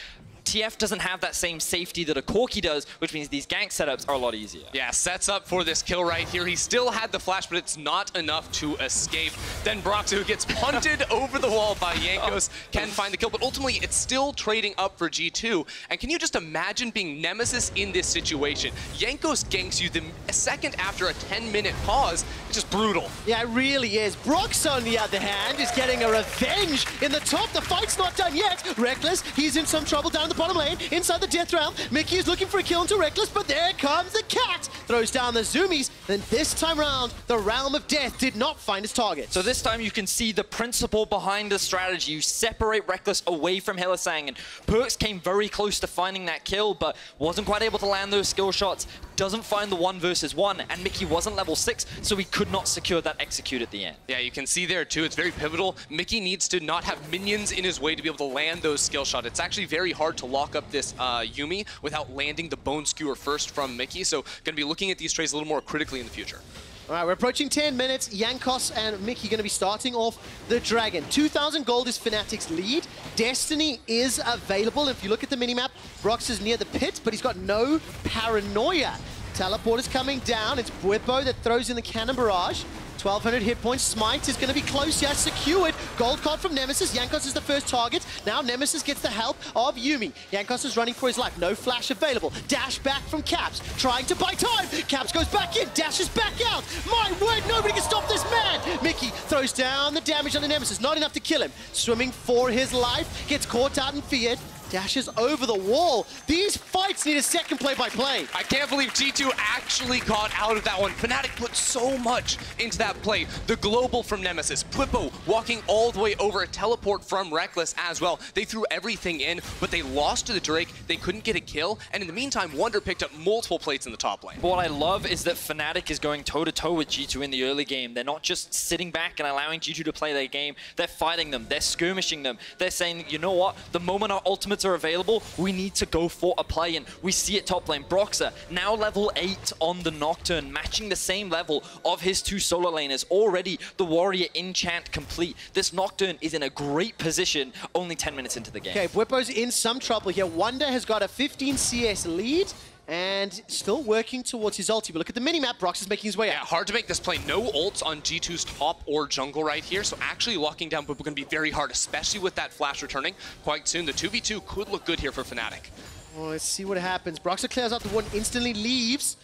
TF doesn't have that same safety that a Corki does, which means these gank setups are a lot easier. Yeah, sets up for this kill right here. He still had the flash, but it's not enough to escape. Then Broxah, who gets punted over the wall by Jankos, can find the kill, but ultimately it's still trading up for G2. And can you just imagine being Nemesis in this situation? Jankos ganks you the second after a 10-minute pause. It's just brutal. Yeah, it really is. Broxah, on the other hand, is getting a revenge in the top. The fight's not done yet. Rekkles, he's in some trouble down the bottom lane, inside the death realm. Mikyx is looking for a kill into Rekkles, but there comes the cat. Throws down the zoomies. Then this time round, the realm of death did not find its target. So this time you can see the principle behind the strategy. You separate Rekkles away from Hylissang, and Perkz came very close to finding that kill, but wasn't quite able to land those skill shots. Doesn't find the 1 versus 1, and Mikyx wasn't level 6, so he could not secure that execute at the end. Yeah, you can see there too, it's very pivotal. Mikyx needs to not have minions in his way to be able to land those skill shots. It's actually very hard to lock up this Yuumi without landing the Bone Skewer first from Mikyx, so going to be looking at these trades a little more critically in the future. All right, we're approaching 10 minutes. Jankos and Mikyx going to be starting off the Dragon. 2,000 gold is Fnatic's lead. Destiny is available. If you look at the minimap, Broxah is near the pit, but he's got no paranoia. Teleport is coming down. It's Bwipo that throws in the cannon barrage. 1,200 hit points. Smite is going to be close, yes, secured. Gold card from Nemesis. Jankos is the first target. Now Nemesis gets the help of Yuumi. Jankos is running for his life. No flash available. Dash back from Caps, trying to buy time. Caps goes back in, dashes back out. My word, nobody can stop this man. Mikyx throws down the damage on the Nemesis. Not enough to kill him. Swimming for his life. Gets caught out and feared. Dashes over the wall. These fights need a second play-by-play. I can't believe G2 actually got out of that one. Fnatic put so much into that play. The global from Nemesis. Bwipo walking all the way over, a teleport from Rekkles as well. They threw everything in, but they lost to the Drake. They couldn't get a kill. And in the meantime, Wunder picked up multiple plates in the top lane. What I love is that Fnatic is going toe-to-toe with G2 in the early game. They're not just sitting back and allowing G2 to play their game. They're fighting them. They're skirmishing them. They're saying, you know what? The moment our ultimates are available, we need to go for a play-in. We see it top lane. Broxah, now level 8 on the Nocturne, matching the same level of his two solo laners. Already the warrior enchant complete. This Nocturne is in a great position only 10 minutes into the game. Okay, Bwipo's in some trouble here. Wunder has got a 15 CS lead and still working towards his ulti. But look at the minimap, Broxah's making his way out. Yeah, hard to make this play. No ults on G2's top or jungle right here, so actually locking down Bwipo going to be very hard, especially with that flash returning quite soon. The 2v2 could look good here for Fnatic. Well, let's see what happens. Broxah clears out the one, instantly leaves.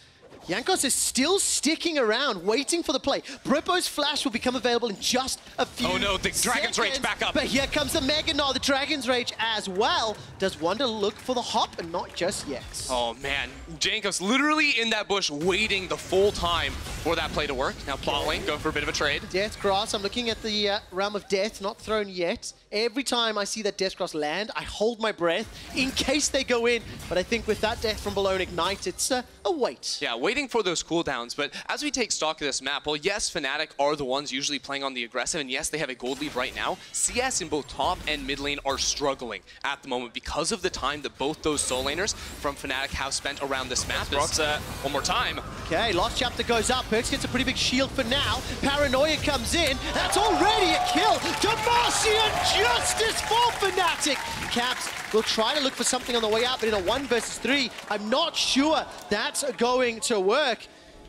Jankos is still sticking around, waiting for the play. Bwipo's flash will become available in just a few Oh no, the Dragon's seconds, Rage back up. But here comes the Mega Gnar, the Dragon's Rage as well. Does Wunder look for the hop and not just yet? Oh man, Jankos literally in that bush waiting the full time for that play to work. Now bot lane, go for a bit of a trade. Death Grass, I'm looking at the Realm of Death, not thrown yet. Every time I see that Death Grass land, I hold my breath in case they go in. But I think with that Death from below and Ignite, it's a wait. Yeah, waiting for those cooldowns. But as we take stock of this map, well, yes, Fnatic are the ones usually playing on the aggressive, and yes, they have a gold lead right now. CS in both top and mid lane are struggling at the moment because of the time that both those soul laners from Fnatic have spent around this map. Broxah, one more time. Okay, last chapter goes up. Perkz gets a pretty big shield for now. Paranoia comes in. That's already a kill. Deficio justice for Fnatic. Caps will try to look for something on the way out, but in a 1 versus 3, I'm not sure that's going to work.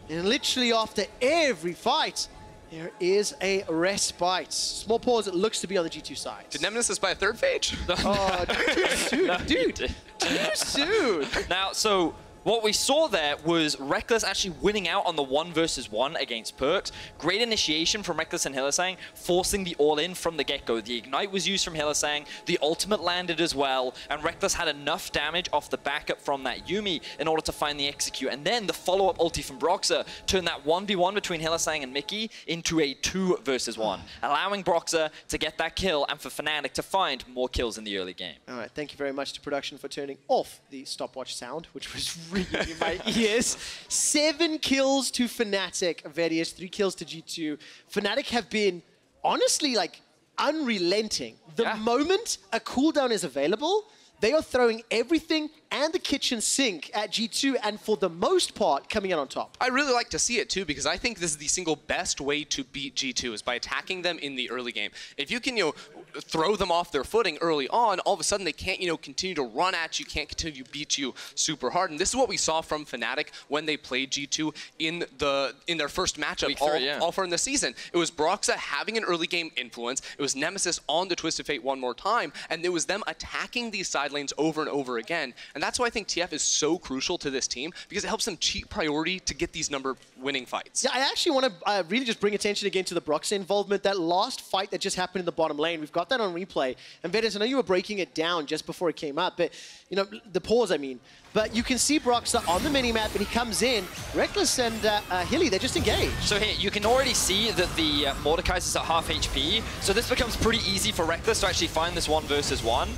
And literally after every fight, there is a respite. Small pause, it looks to be on the G2 side. Did Nemesis buy a third phage? Oh, too soon, dude. Too soon. Now, so what we saw there was Rekkles actually winning out on the 1 versus 1 against Perkz. Great initiation from Rekkles and Hylissang, forcing the all-in from the get-go. The Ignite was used from Hylissang, the ultimate landed as well, and Rekkles had enough damage off the backup from that Yuumi in order to find the execute. And then the follow-up ulti from Broxah turned that 1v1 between Hylissang and Mikyx into a 2 versus 1, allowing Broxah to get that kill and for Fnatic to find more kills in the early game. All right, thank you very much to production for turning off the stopwatch sound, which was ringing in my ears. 7 kills to Fnatic, Vedius, 3 kills to G2. Fnatic have been, honestly, like, unrelenting. The moment a cooldown is available, they are throwing everything and the kitchen sink at G2, and for the most part, coming out on top. I really like to see it too, because I think this is the single best way to beat G2 is by attacking them in the early game. If you can, throw them off their footing early on, all of a sudden they can't, continue to run at you, can't continue to beat you super hard. And this is what we saw from Fnatic when they played G2 in their first matchup all far in the season. It was Broxah having an early game influence. It was Nemesis on the Twisted Fate one more time, and it was them attacking these side lanes over and over again. And that's why I think TF is so crucial to this team, because it helps them cheat priority to get these winning fights. Yeah, I actually want to really just bring attention again to the Broxah involvement. That last fight that just happened in the bottom lane, we've got that on replay. And Vedius, I know you were breaking it down just before it came up, but, the pause, I mean. But you can see Broxah on the minimap, and he comes in. Rekkles and Hilly, they're just engaged. So here, you can already see that the Mordekaiser's at half HP, so this becomes pretty easy for Rekkles to actually find this 1 versus 1.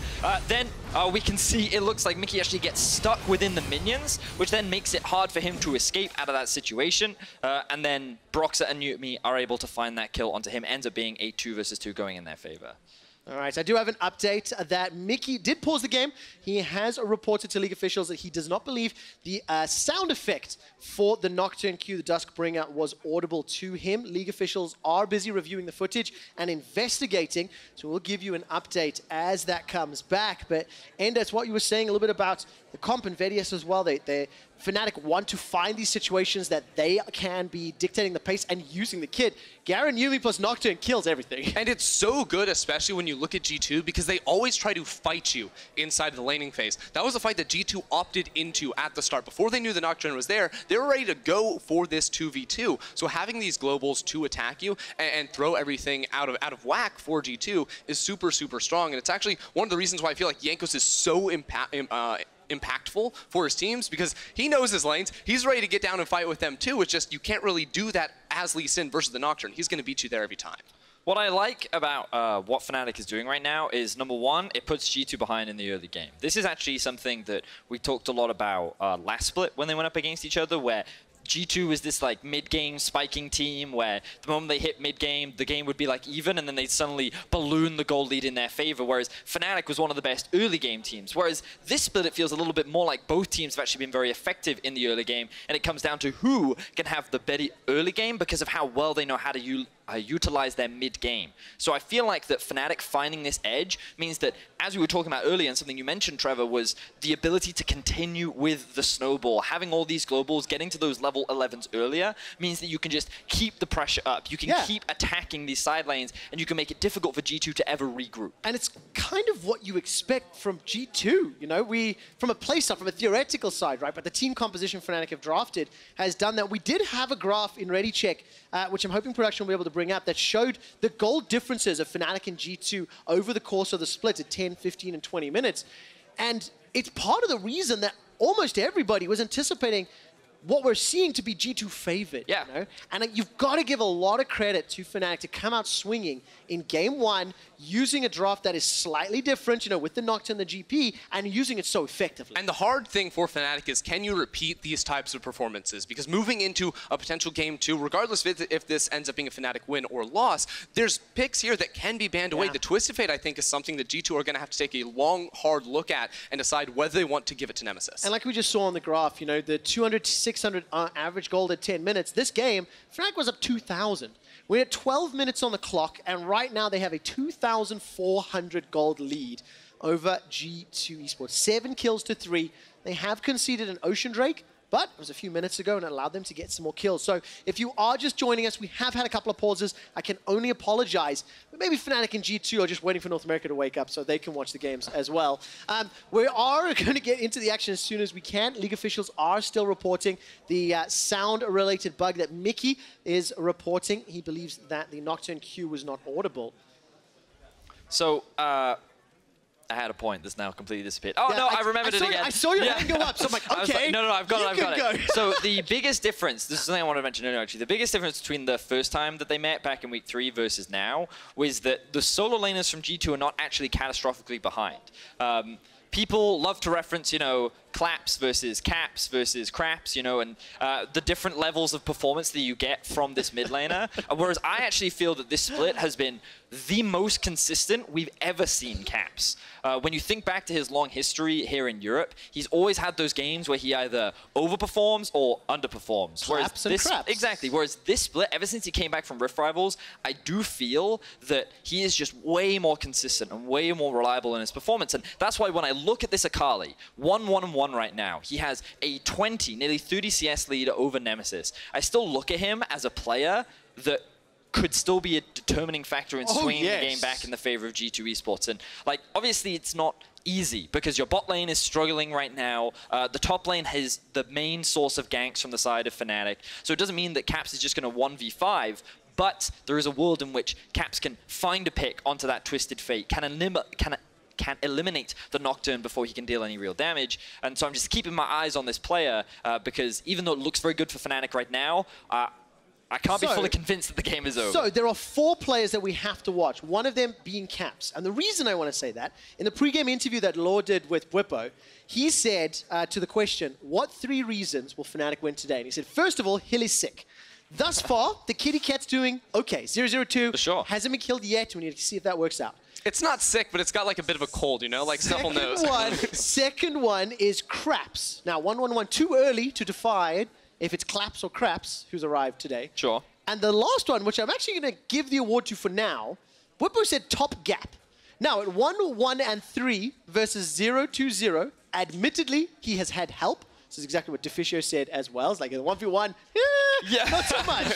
Then we can see it looks like Mikyx actually gets stuck within the minions, which then makes it hard for him to escape out of that situation. And then Broxah and Yuumi are able to find that kill onto him, ends up being a 2 versus 2 going in their favor. All right, I do have an update that Mikyx did pause the game. He has reported to League officials that he does not believe the sound effect for the Nocturne Q, the Duskbringer, was audible to him. League officials are busy reviewing the footage and investigating, so we'll give you an update as that comes back. But Ender, it's what you were saying a little bit about the comp and Vedius as well. They're Fnatic want to find these situations that they can be dictating the pace and using the kid. Garen, Yuumi plus Nocturne kills everything. And it's so good, especially when you look at G2, because they always try to fight you inside the laning phase. That was a fight that G2 opted into at the start. Before they knew the Nocturne was there, they were ready to go for this 2v2. So having these globals to attack you and throw everything out of whack for G2 is super, super strong. And it's actually one of the reasons why I feel like Jankos is so impactful for his teams, because he knows his lanes. He's ready to get down and fight with them too. It's just you can't really do that as Lee Sin versus the Nocturne. He's going to beat you there every time. What I like about what Fnatic is doing right now is, number one, it puts G2 behind in the early game. This is actually something that we talked a lot about last split when they went up against each other, where G2 is this like mid-game spiking team where the moment they hit mid-game, the game would be like even, and then they'd suddenly balloon the gold lead in their favor, whereas Fnatic was one of the best early game teams. Whereas this split, it feels a little bit more like both teams have actually been very effective in the early game, and it comes down to who can have the better early game because of how well they know how to utilize their mid-game. So I feel like that Fnatic finding this edge means that, as we were talking about earlier, and something you mentioned, Trevor, was the ability to continue with the snowball. Having all these globals, getting to those level 11s earlier, means that you can just keep the pressure up. You can keep attacking these side lanes, and you can make it difficult for G2 to ever regroup. And it's kind of what you expect from G2, you know? From a play side, from a theoretical side, right? But the team composition Fnatic have drafted has done that. We did have a graph in Ready Check, which I'm hoping production will be able to bring up, that showed the gold differences of Fnatic and G2 over the course of the split at 10, 15, and 20 minutes. And it's part of the reason that almost everybody was anticipating what we're seeing to be G2 favored. Yeah. You know? And you've got to give a lot of credit to Fnatic to come out swinging in game one, using a draft that is slightly different, you know, with the Nocturne and the GP, and using it so effectively. And the hard thing for Fnatic is, can you repeat these types of performances? Because moving into a potential game two, regardless if this ends up being a Fnatic win or loss, there's picks here that can be banned away. The Twisted Fate, I think, is something that G2 are going to have to take a long, hard look at and decide whether they want to give it to Nemesis. And like we just saw on the graph, you know, the 200 to 600 average gold at 10 minutes. This game, Fnatic was up 2,000. We're at 12 minutes on the clock, and right now they have a 2,400 gold lead over G2 Esports. 7 kills to 3. They have conceded an Ocean Drake, but it was a few minutes ago and it allowed them to get some more kills. So if you are just joining us, we have had a couple of pauses. I can only apologize. But maybe Fnatic and G2 are just waiting for North America to wake up so they can watch the games as well. We are going to get into the action as soon as we can. League officials are still reporting the sound-related bug that Mikyx is reporting. He believes that the Nocturne Q was not audible. So, I had a point that's now completely disappeared. Oh, no, I remembered it again. I saw your hand go up, so I'm like, okay. Like, no, I've got it. So the biggest difference, this is something I wanted to mention earlier, actually. The biggest difference between the first time that they met back in week 3 versus now was that the solo laners from G2 are not actually catastrophically behind. People love to reference, you know, claps versus caps versus craps, you know, and the different levels of performance that you get from this mid laner. Whereas I actually feel that this split has been the most consistent we've ever seen Caps. When you think back to his long history here in Europe, he's always had those games where he either overperforms or underperforms. Claps and craps. Exactly. Whereas this split, ever since he came back from Rift Rivals, I do feel that he is just way more consistent and way more reliable in his performance. And that's why when I look at this Akali, 1-1-1 right now, he has a 20, nearly 30 CS lead over Nemesis. I still look at him as a player that could still be a determining factor in swinging the game back in the favor of G2 Esports. And like, obviously it's not easy because your bot lane is struggling right now. The top lane has the main source of ganks from the side of Fnatic. So it doesn't mean that Caps is just going to 1v5, but there is a world in which Caps can find a pick onto that Twisted Fate, can eliminate the Nocturne before he can deal any real damage. And so I'm just keeping my eyes on this player because even though it looks very good for Fnatic right now, I can't be fully convinced that the game is over. So there are 4 players that we have to watch, one of them being Caps. And the reason I want to say that, in the pre-game interview that Law did with Bwipo, he said to the question, what 3 reasons will Fnatic win today? And he said, first of all, Hylissang. Thus far, the kitty cat's doing okay. 0-0-2 for sure. Hasn't been killed yet. We need to see if that works out. It's not sick, but it's got like a bit of a cold, you know? Like Snuffle knows. Second one is Craps. Now, 1-1-1, too early to decide if it's Claps or Craps who's arrived today. Sure. And the last one, which I'm actually going to give the award to for now, Bwipo said Top Gap. Now, at 1-1-3 versus 0-2-0, admittedly, he has had help This is exactly what Deficio said as well. It's like a 1v1, Yeah. not so much.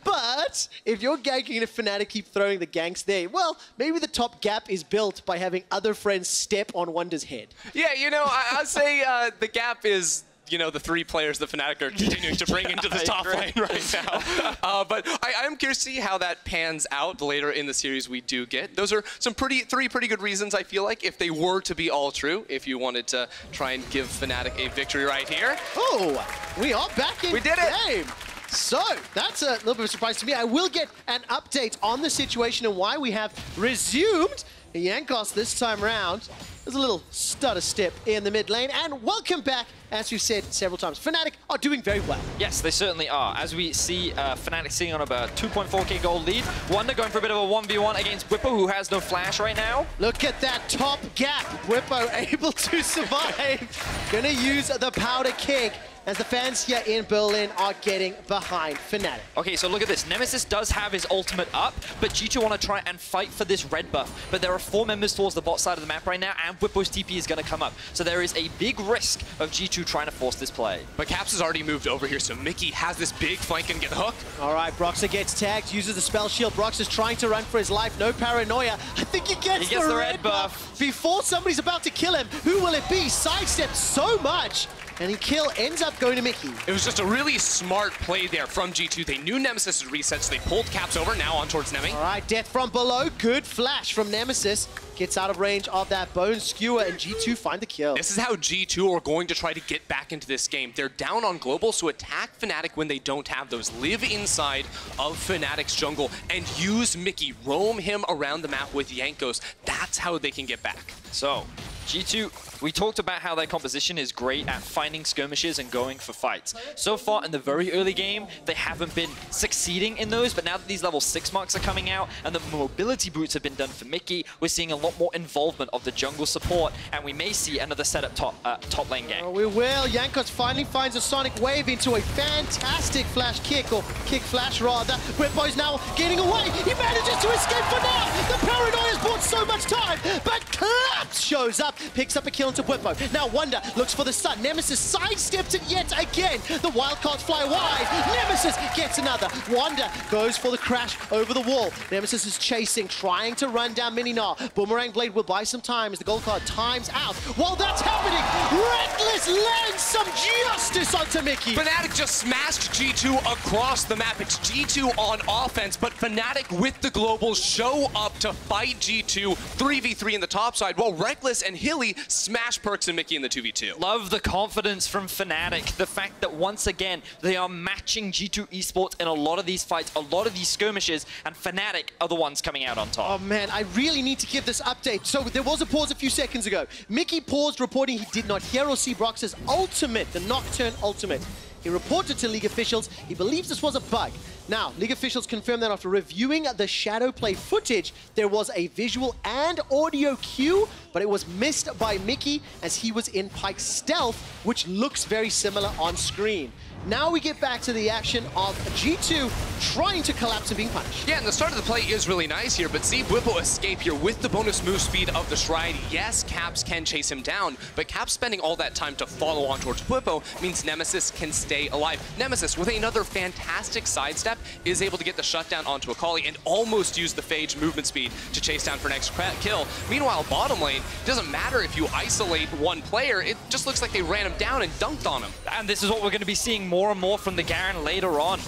But if you're ganking and if Fnatic keep throwing the ganks there, well, maybe the top gap is built by having other friends step on Wunder's head. Yeah, you know, I'd say the gap is, you know, the 3 players that Fnatic are continuing to bring into the top lane right now. But I'm curious to see how that pans out later in the series we do get. Those are some 3 pretty good reasons, I feel like, if they were to be all true, if you wanted to try and give Fnatic a victory right here. Oh, we are back in We did it. game. So, that's a little bit of a surprise to me. I will get an update on the situation and why we have resumed Jankos this time round. There's a little stutter step in the mid lane, and welcome back, as we've said several times. Fnatic are doing very well. Yes, they certainly are. As we see Fnatic sitting on about 2.4k gold lead. Wunder going for a bit of a 1v1 against Bwipo, who has no flash right now. Look at that top gap. Bwipo able to survive. Gonna use the powder keg as the fans here in Berlin are getting behind Fnatic. Okay, so look at this. Nemesis does have his ultimate up, but G2 want to try and fight for this red buff. But there are 4 members towards the bot side of the map right now, and Bwipo's TP is going to come up. So there is a big risk of G2 trying to force this play. But Caps has already moved over here, so Mikyx has this big flank and get the hook. All right, Broxah gets tagged, uses the spell shield. Broxah's trying to run for his life, no paranoia. I think he gets the red buff before somebody's about to kill him. Who will it be? Sidestepped so much. And the kill ends up going to Mikyx. It was just a really smart play there from G2. They knew Nemesis would reset, so they pulled Caps over, now on towards Nemi. All right, death from below. Good flash from Nemesis. Gets out of range of that bone skewer, and G2 find the kill. This is how G2 are going to try to get back into this game. They're down on global, so attack Fnatic when they don't have those. Live inside of Fnatic's jungle and use Mikyx. Roam him around the map with Jankos. That's how they can get back. So, G2, we talked about how their composition is great at finding skirmishes and going for fights. So far in the very early game, they haven't been succeeding in those, but now that these level 6 marks are coming out and the mobility boots have been done for Mikyx, we're seeing a lot more involvement of the jungle support, and we may see another setup top lane gang. Oh, we will. Jankos finally finds a sonic wave into a fantastic flash kick, or kick flash rather. Bwipo's now getting away. He manages to escape for now. The paranoia's bought so much time, but Claps shows up, picks up a kill into Bwipo. Now Wunder looks for the stun. Nemesis sidesteps it yet again. The wildcards fly wide. Nemesis gets another. Wunder goes for the crash over the wall. Nemesis is chasing, trying to run down Gnar. Boomerang Blade will buy some time as the gold card times out. While that's happening, Rekkles lands some justice onto Mikyx. Fnatic just smashed G2 across the map. It's G2 on offense, but Fnatic with the global show up to fight G2 3v3 in the top side, while Rekkles and Hilly smash Perkz and Mikyx in the 2v2. Love the confidence from Fnatic. The fact that once again, they are matching G2 Esports in a lot of these fights, a lot of these skirmishes, and Fnatic are the ones coming out on top. Oh man, I really need to give this update. So there was a pause a few seconds ago. Mikyx paused, reporting he did not hear or see Broxah's ultimate, the Nocturne ultimate. He reported to League officials he believes this was a bug. Now, League officials confirmed that after reviewing the shadow play footage, there was a visual and audio cue, but it was missed by Mikyx as he was in Pyke's stealth, which looks very similar on screen. Now we get back to the action of G2 trying to collapse and being punished. Yeah, and the start of the play is really nice here, but see Bwipo escape here with the bonus move speed of the Stride. Yes, Caps can chase him down, but Caps spending all that time to follow on towards Bwipo means Nemesis can stay alive. Nemesis, with another fantastic sidestep, is able to get the shutdown onto Akali and almost use the Phage movement speed to chase down for next kill. Meanwhile, bottom lane, it doesn't matter if you isolate one player, it just looks like they ran him down and dunked on him. And this is what we're going to be seeing more and more from the Garen later on.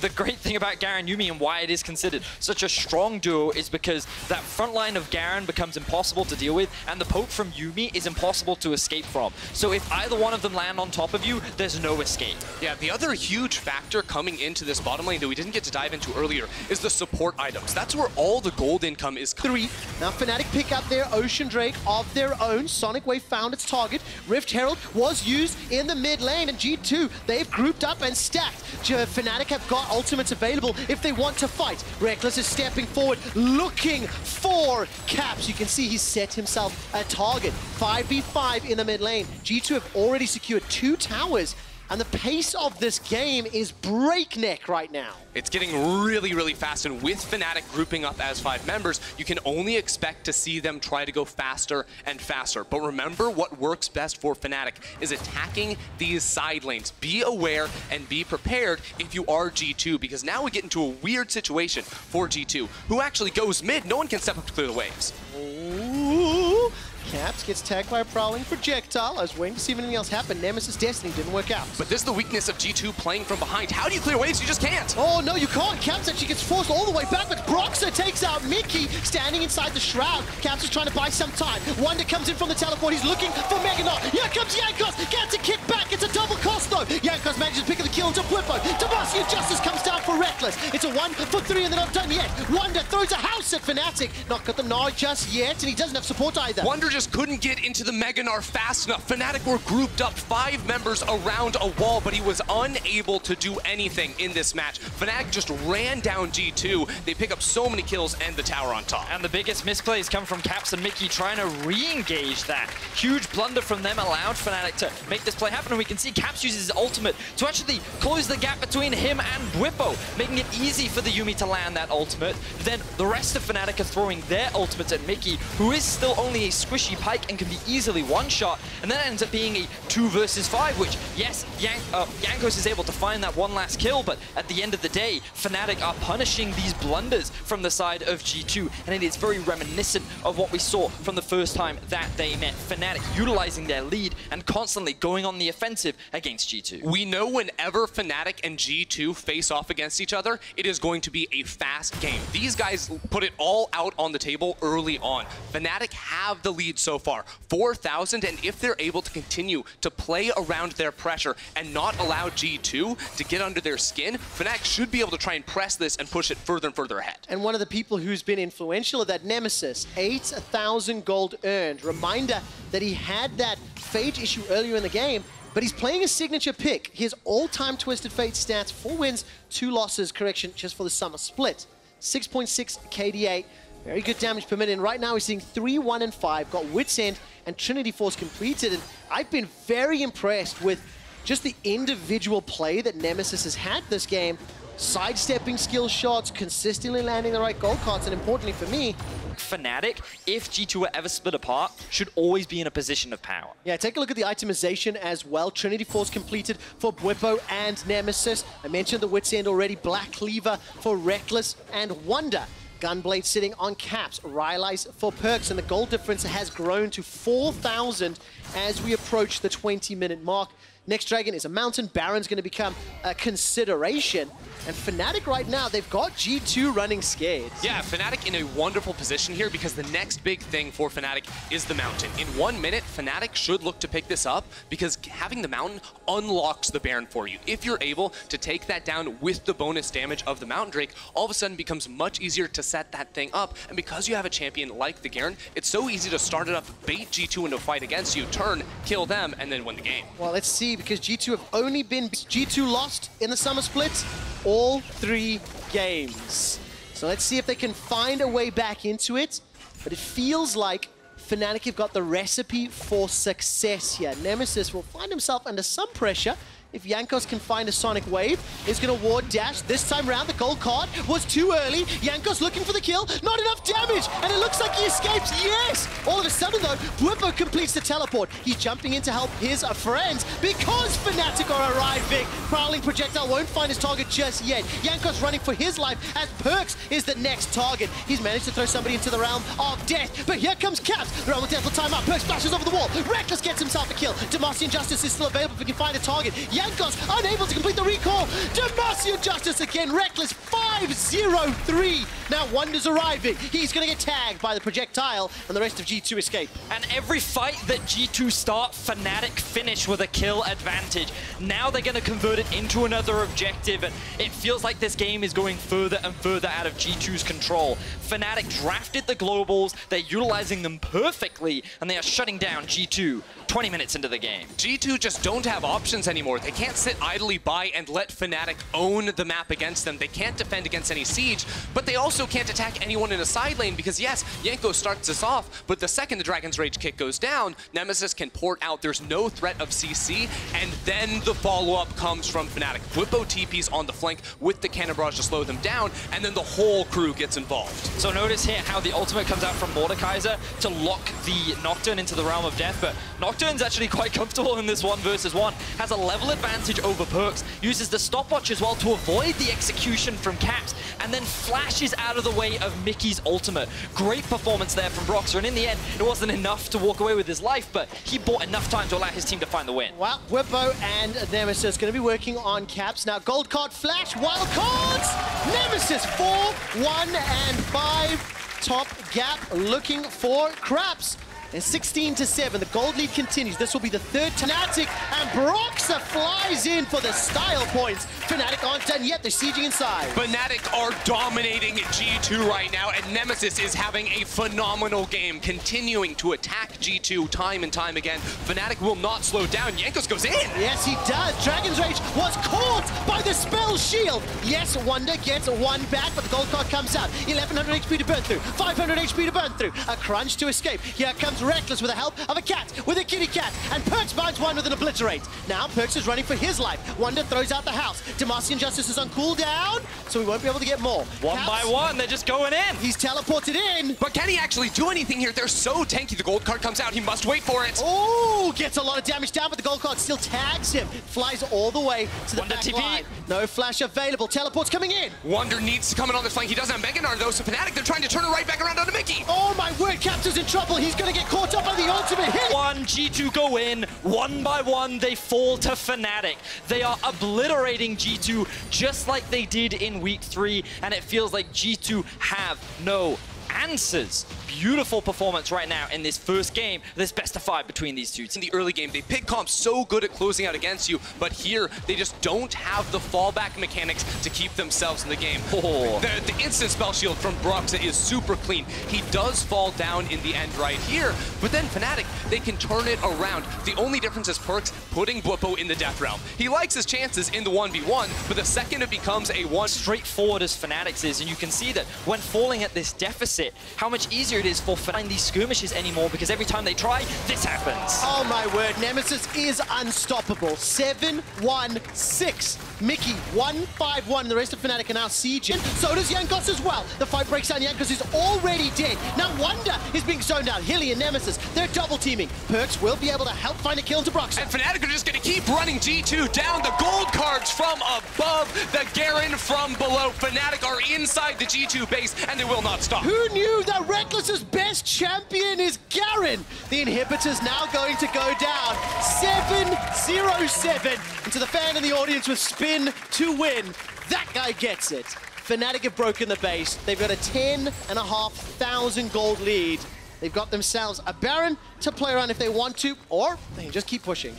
The great thing about Garen Yuumi and why it is considered such a strong duo is because that front line of Garen becomes impossible to deal with, and the poke from Yuumi is impossible to escape from. So if either one of them land on top of you, there's no escape. Yeah, the other huge factor coming into this bottom lane that we didn't get to dive into earlier is the support items. That's where all the gold income is coming. Now Fnatic pick up their Ocean Drake of their own. Sonic Wave found its target. Rift Herald was used in the mid lane, and G2, they've grouped up and stacked. Fnatic have got ultimates available if they want to fight. Rekkles is stepping forward, looking for Caps. You can see he's set himself a target. 5v5 in the mid lane. G2 have already secured 2 towers. and the pace of this game is breakneck right now. It's getting really, really fast, and with Fnatic grouping up as 5 members, you can only expect to see them try to go faster and faster. But remember, what works best for Fnatic is attacking these side lanes. Be aware and be prepared if you are G2, because now we get into a weird situation for G2, who actually goes mid. No one can step up to clear the waves. Ooh. Caps gets tagged by a prowling projectile. I was waiting to see if anything else happened. Nemesis Destiny didn't work out. But this is the weakness of G2 playing from behind. How do you clear waves? You just can't. Oh, no, you can't. Caps actually gets forced all the way back, but Broxah takes out Mikyx, standing inside the shroud. Caps is trying to buy some time. Wunder comes in from the teleport. He's looking for Gnar. Here comes Jankos. Gets a kick back. It's a double cost, though. Jankos manages to pick up the kill into Bwipo. Deficio Justice comes down for Rekkles. It's a 1 for 3, and they're not done yet. Wunder throws a house at Fnatic. Not got the Gnar just yet, and he doesn't have support either. Wunder just couldn't get into the Gnar fast enough. Fnatic were grouped up 5 members around a wall, but he was unable to do anything in this match. Fnatic just ran down G2. They pick up so many kills and the tower on top. And the biggest misplays come from Caps and Mikyx trying to re-engage that. Huge blunder from them allowed Fnatic to make this play happen, and we can see Caps uses his ultimate to actually close the gap between him and Bwipo, making it easy for the Yuumi to land that ultimate. Then the rest of Fnatic are throwing their ultimates at Mikyx, who is still only a squishy Pyke and can be easily one-shot, and then it ends up being a 2 versus 5, which, yes, Jankos is able to find that one last kill, but at the end of the day, Fnatic are punishing these blunders from the side of G2, and it is very reminiscent of what we saw from the first time that they met. Fnatic utilizing their lead and constantly going on the offensive against G2. We know whenever Fnatic and G2 face off against each other, it is going to be a fast game. These guys put it all out on the table early on. Fnatic have the lead so far, 4,000, and if they're able to continue to play around their pressure and not allow G2 to get under their skin, Fnatic should be able to try and press this and push it further and further ahead. And one of the people who's been influential of that Nemesis, 8,000 gold earned. Reminder that he had that Phage issue earlier in the game, but he's playing a signature pick. His all-time Twisted Fate stats, 4 wins, 2 losses, correction, just for the summer split. 6.6 KDA. Very good damage per minute, and right now we're seeing 3, 1, and 5, got Wit's End and Trinity Force completed, and I've been very impressed with just the individual play that Nemesis has had this game, sidestepping skill shots, consistently landing the right gold cards, and importantly for me, Fnatic, if G2 were ever split apart, should always be in a position of power. Yeah, take a look at the itemization as well. Trinity Force completed for Bwipo and Nemesis. I mentioned the Wit's End already, Black Cleaver for Rekkles and Wunder. Gunblade sitting on Caps, Rylise for Perkz, and the gold difference has grown to 4,000 as we approach the 20-minute mark. Next Dragon is a Mountain. Baron's going to become a consideration. And Fnatic right now, they've got G2 running scared. Yeah, Fnatic in a wonderful position here because the next big thing for Fnatic is the Mountain. In 1 minute, Fnatic should look to pick this up because having the Mountain unlocks the Baron for you. If you're able to take that down with the bonus damage of the Mountain Drake, all of a sudden becomes much easier to set that thing up. And because you have a champion like the Garen, it's so easy to start it up, bait G2 into a fight against you, turn, kill them, and then win the game. Well, let's see, because G2 have only been... G2 lost in the summer splits all 3 games. So let's see if they can find a way back into it. But it feels like Fnatic have got the recipe for success here. Nemesis will find himself under some pressure. If Jankos can find a Sonic Wave, he's going to ward dash. This time round, the gold card was too early. Jankos looking for the kill. Not enough damage. And it looks like he escapes. Yes! All of a sudden, though, Bwipo completes the teleport. He's jumping in to help his friends because Fnatic are arriving. Prowling projectile won't find his target just yet. Jankos running for his life as Perkz is the next target. He's managed to throw somebody into the realm of death. But here comes Caps. The realm of death will time out. Perkz splashes over the wall. Rekkles gets himself a kill. Demacian Justice is still available if he can find a target. Jankos unable to complete the recall. Demacian Justice again. Rekkles 5-0-3. Now Wunder's arriving. He's going to get tagged by the projectile, and the rest of G2 escape. And every fight that G2 start, Fnatic finish with a kill advantage. Now they're going to convert it into another objective, and it feels like this game is going further and further out of G2's control. Fnatic drafted the globals, they're utilizing them perfectly, and they are shutting down G2 20 minutes into the game. G2 just don't have options anymore. They They can't sit idly by and let Fnatic own the map against them. They can't defend against any siege, but they also can't attack anyone in a side lane because, yes, Jankos starts us off, but the second the Dragon's Rage kick goes down, Nemesis can port out. There's no threat of CC, and then the follow-up comes from Fnatic. Bwipo TP's on the flank with the Cannon Barrage to slow them down, and then the whole crew gets involved. So notice here how the ultimate comes out from Mordekaiser to lock the Nocturne into the realm of death, but Nocturne's actually quite comfortable in this 1v1. Has a level advantage over Perkz, uses the stopwatch as well to avoid the execution from Caps, and then flashes out of the way of Mickey's ultimate. Great performance there from Broxah, and in the end, it wasn't enough to walk away with his life, but he bought enough time to allow his team to find the win. Well, Bwipo and Nemesis going to be working on Caps. Now, gold card flash, wild cards! Nemesis 4, 1, and 5. Top gap looking for Craps. And 16-7, the gold lead continues. This will be the third Fnatic, and Broxah flies in for the style points. Fnatic aren't done yet, they're sieging inside. Fnatic are dominating G2 right now, and Nemesis is having a phenomenal game, continuing to attack G2 time and time again. Fnatic will not slow down. Jankos goes in. Yes, he does. Dragon's Rage was caught by the spell shield. Yes, Wunder gets one back, but the gold card comes out. 1100 HP to burn through, 500 HP to burn through. A crunch to escape. Here comes Rekkles with the help of a cat, with a kitty cat, and Perkz binds one with an obliterate. Now Perkz is running for his life. Wunder throws out the house. Demacian Justice is on cooldown, so we won't be able to get more. One Caps, by one, they're just going in. He's teleported in. But can he actually do anything here? They're so tanky. The gold card comes out. He must wait for it. Oh, gets a lot of damage down, but the gold card still tags him. Flies all the way to the Wunder back TP. line. No flash available. Teleport's coming in. Wunder needs to come in on this flank. He doesn't have Mega Gnar, though, so Fnatic, they're trying to turn it right back around onto Mikyx. Oh my word, Caps is in trouble. He's going to get caught up by the ultimate hit. G2 go in, one by one they fall to Fnatic. They are obliterating G2 just like they did in week 3, and it feels like G2 have no answers. Beautiful performance right now in this first game, this best of 5 between these two. In the early game, they pick comp so good at closing out against you, but here they just don't have the fallback mechanics to keep themselves in the game. Oh. The instant spell shield from Broxah is super clean. He does fall down in the end right here, but then Fnatic, they can turn it around. The only difference is Perkz putting Bwipo in the death realm. He likes his chances in the 1v1, but the second it becomes a one... Straightforward as Fnatic's is, and you can see that when falling at this deficit, how much easier it is for find these skirmishes anymore, because every time they try, this happens. Oh my word, Nemesis is unstoppable. 7-1-6. Mikyx 1-5-1. The rest of Fnatic are now sieging. So does Jankos as well. The fight breaks down. Jankos is already dead. Now Wunder is being zoned out. Hilly and Nemesis, they're double teaming. Perkz will be able to help find a kill to Broxah. And Fnatic are just going to keep running G2 down. The gold cards from above, the Garen from below. Fnatic are inside the G2 base, and they will not stop. Who knew that Rekkles' best champion is Garen? The inhibitor's now going to go down. 7-0-7. And to the fan in the audience with spin to win, that guy gets it. Fnatic have broken the base. They've got a 10,500 gold lead. They've got themselves a Baron to play around if they want to, or they can just keep pushing.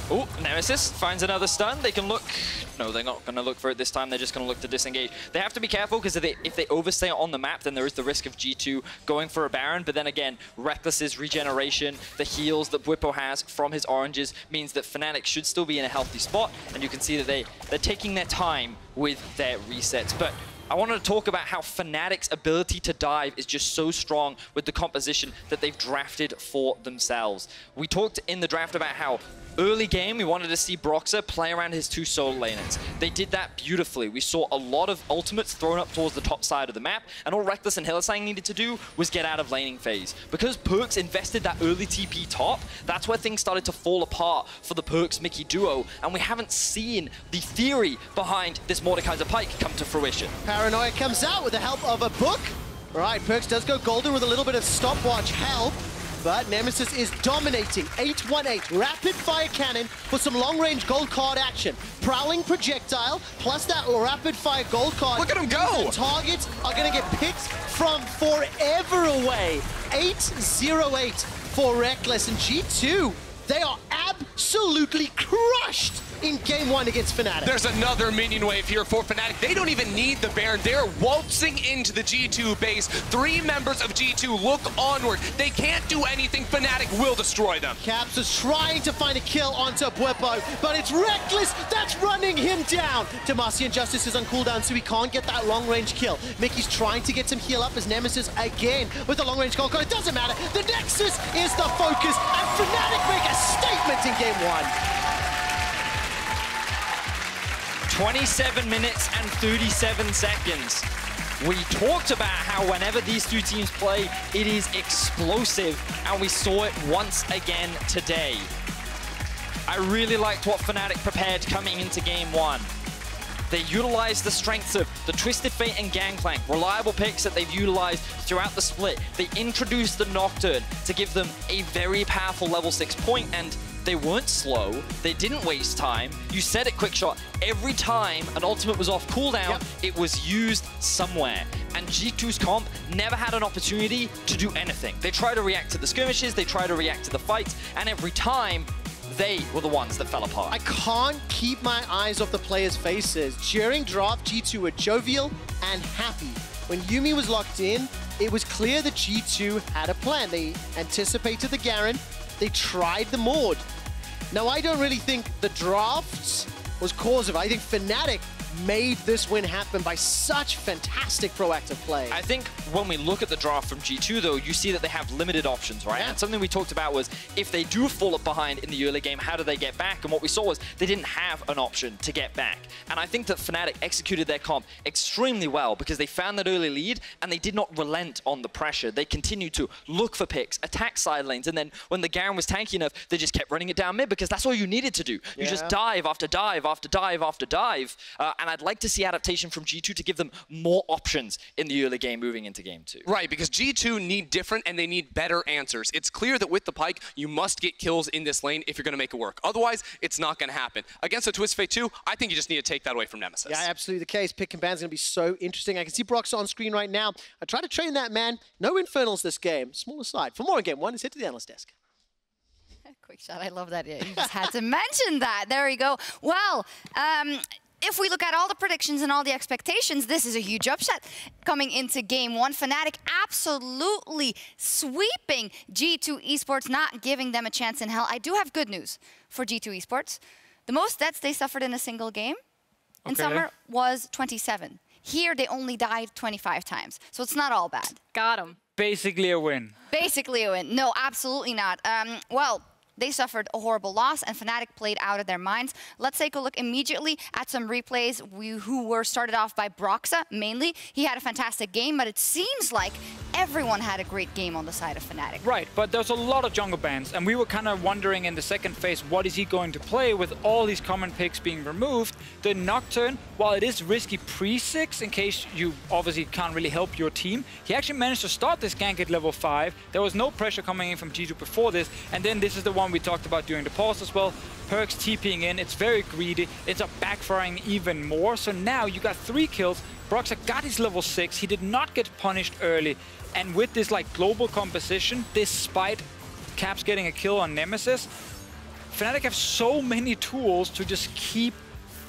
Oh, Nemesis finds another stun. They can look... No, they're not going to look for it this time. They're just going to look to disengage. They have to be careful, because if they overstay on the map, then there is the risk of G2 going for a Baron. But then again, Rekkles' regeneration, the heals that Bwipo has from his oranges, means that Fnatic should still be in a healthy spot. And you can see that they're taking their time with their resets. But I wanted to talk about how Fnatic's ability to dive is just so strong with the composition that they've drafted for themselves. We talked in the draft about how early game, we wanted to see Broxah play around his 2 solo laners. They did that beautifully. We saw a lot of ultimates thrown up towards the top side of the map, and all Rekkles and Hylissang needed to do was get out of laning phase. Because Perkz invested that early TP top, that's where things started to fall apart for the Perkz-Mikyx duo, and we haven't seen the theory behind this Mordekaiser Pyke come to fruition. Paranoia comes out with the help of a book. All right, Perkz does go golden with a little bit of stopwatch help. But Nemesis is dominating. 8-1-8, rapid fire cannon for some long-range gold card action. Prowling projectile, plus that rapid fire gold card. Look at him go! The targets are gonna get picked from forever away. 8-0-8 for Rekkles, and G2, they are absolutely crushed in game 1 against Fnatic. There's another minion wave here for Fnatic. They don't even need the Baron. They're waltzing into the G2 base. 3 members of G2 look onward. They can't do anything. Fnatic will destroy them. Caps is trying to find a kill onto Bwipo, but it's Rekkles that's running him down. Demacia Justice is on cooldown, so he can't get that long-range kill. Mikyx trying to get some heal up as Nemesis again with the long-range call. It doesn't matter. The Nexus is the focus, and Fnatic make a statement in game 1. 27 minutes and 37 seconds. We talked about how whenever these two teams play, it is explosive, and we saw it once again today. I really liked what Fnatic prepared coming into game 1. They utilized the strengths of the Twisted Fate and Gangplank, reliable picks that they've utilized throughout the split. They introduced the Nocturne to give them a very powerful level 6 point, and they weren't slow. They didn't waste time. You said it, Quickshot. Every time an ultimate was off cooldown, it was used somewhere. And G2's comp never had an opportunity to do anything. They tried to react to the skirmishes, they tried to react to the fights, and every time, they were the ones that fell apart. I can't keep my eyes off the players' faces. During draft, G2 were jovial and happy. When Yuumi was locked in, it was clear that G2 had a plan. They anticipated the Garen, they tried the Mord. Now, I don't really think the drafts was cause of it. I think Fnatic made this win happen by such fantastic proactive play. I think when we look at the draft from G2, though, you see that they have limited options, right? Yeah. And something we talked about was if they do fall behind in the early game, how do they get back? And what we saw was they didn't have an option to get back. And I think that Fnatic executed their comp extremely well because they found that early lead and they did not relent on the pressure. They continued to look for picks, attack side lanes, and then when the Garen was tanky enough, they just kept running it down mid because that's all you needed to do. You just dive after dive after dive after dive. And I'd like to see adaptation from G2 to give them more options in the early game moving into game 2. Right, because G2 need different and they need better answers. It's clear that with the Pyke, you must get kills in this lane if you're going to make it work. Otherwise, it's not going to happen. Against the Twisted Fate 2, I think you just need to take that away from Nemesis. Yeah, absolutely the case. Pick and ban's going to be so interesting. I can see Broxah on screen right now. I tried to train that man. No Infernals this game. Small aside. For more on game 1, let's head to the Analyst desk. Quickshot, I love that. Yeah, you just had to mention that. There you go. Well, if we look at all the predictions and all the expectations, this is a huge upset coming into game 1. Fnatic absolutely sweeping G2 Esports, not giving them a chance in hell. I do have good news for G2 Esports. The most deaths they suffered in a single game in summer was 27. Here, they only died 25 times. So it's not all bad. Got him. Basically a win. Basically a win. No, absolutely not. Well, they suffered a horrible loss, and Fnatic played out of their minds. Let's take a look immediately at some replays who were started off by Broxah, mainly. He had a fantastic game, but it seems like everyone had a great game on the side of Fnatic. Right, but there's a lot of jungle bans, and we were kind of wondering in the second phase, what is he going to play with all these common picks being removed? The Nocturne, while it is risky pre-6, in case you obviously can't really help your team, he actually managed to start this gank at level 5. There was no pressure coming in from G2 before this, and then this is the one we talked about during the pause as well. Perkz TPing in, it's very greedy, it's up backfiring even more. So now you got 3 kills. Broxah got his level 6, he did not get punished early. And with this like global composition, despite Caps getting a kill on Nemesis, Fnatic have so many tools to just keep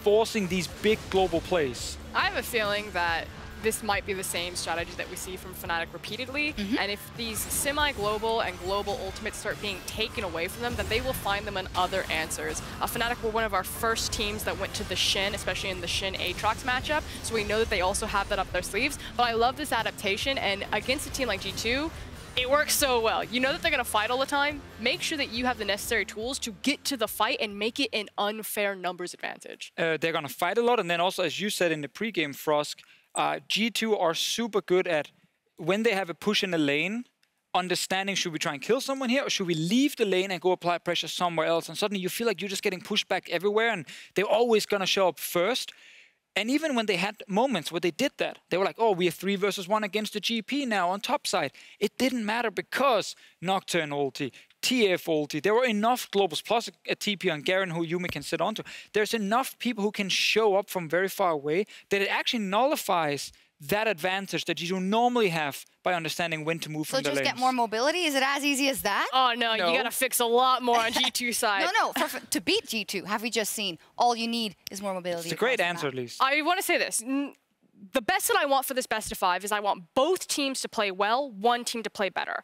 forcing these big global plays. I have a feeling that this might be the same strategy that we see from Fnatic repeatedly. And if these semi-global and global ultimates start being taken away from them, then they will find them in other answers. Fnatic were one of our first teams that went to the Shin, especially in the Shin Aatrox matchup, so we know that they also have that up their sleeves. But I love this adaptation, and against a team like G2, it works so well. You know that they're going to fight all the time. Make sure that you have the necessary tools to get to the fight and make it an unfair numbers advantage. They're going to fight a lot, and then also, as you said in the pregame, Frosk, G2 are super good at, when they have a push in the lane, understanding, should we try and kill someone here, or should we leave the lane and go apply pressure somewhere else? And suddenly you feel like you're just getting pushed back everywhere, and they're always going to show up first. And even when they had moments where they did that, they were like, oh, we are 3 versus 1 against the GP now on top side. It didn't matter because Nocturne ulti, TF ulti, there were enough globals, plus a TP on Garen who Yuumi can sit onto. There's enough people who can show up from very far away that it actually nullifies that advantage that you normally have by understanding when to move from the lanes. So just get more mobility? Is it as easy as that? Oh, no, you got to fix a lot more on G2's side. No, to beat G2, have we just seen all you need is more mobility? It's a great answer, at least. I want to say this. The best that I want for this best of 5 is I want both teams to play well, one team to play better.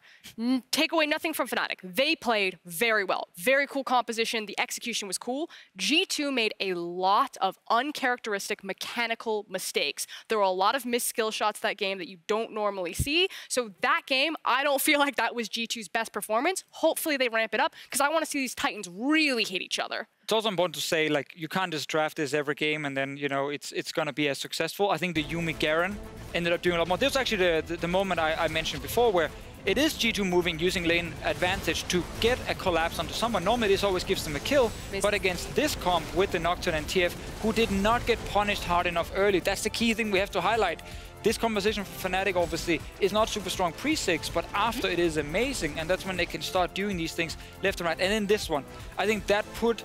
Take away nothing from Fnatic. They played very well. Very cool composition. The execution was cool. G2 made a lot of uncharacteristic mechanical mistakes. There were a lot of missed skill shots that game that you don't normally see. So that game, I don't feel like that was G2's best performance. Hopefully they ramp it up because I want to see these Titans really hit each other. It's also important to say, like, you can't just draft this every game and then, you know, it's going to be as successful. I think the Yuumi Garen ended up doing a lot more. This was actually the moment I mentioned before where it is G2 moving, using lane advantage to get a collapse onto someone. Normally this always gives them a kill, but against this comp with the Nocturne and TF, who did not get punished hard enough early, that's the key thing we have to highlight. This composition for Fnatic, obviously, is not super strong pre-6, but after it is amazing, and that's when they can start doing these things left and right. And in this one, I think that put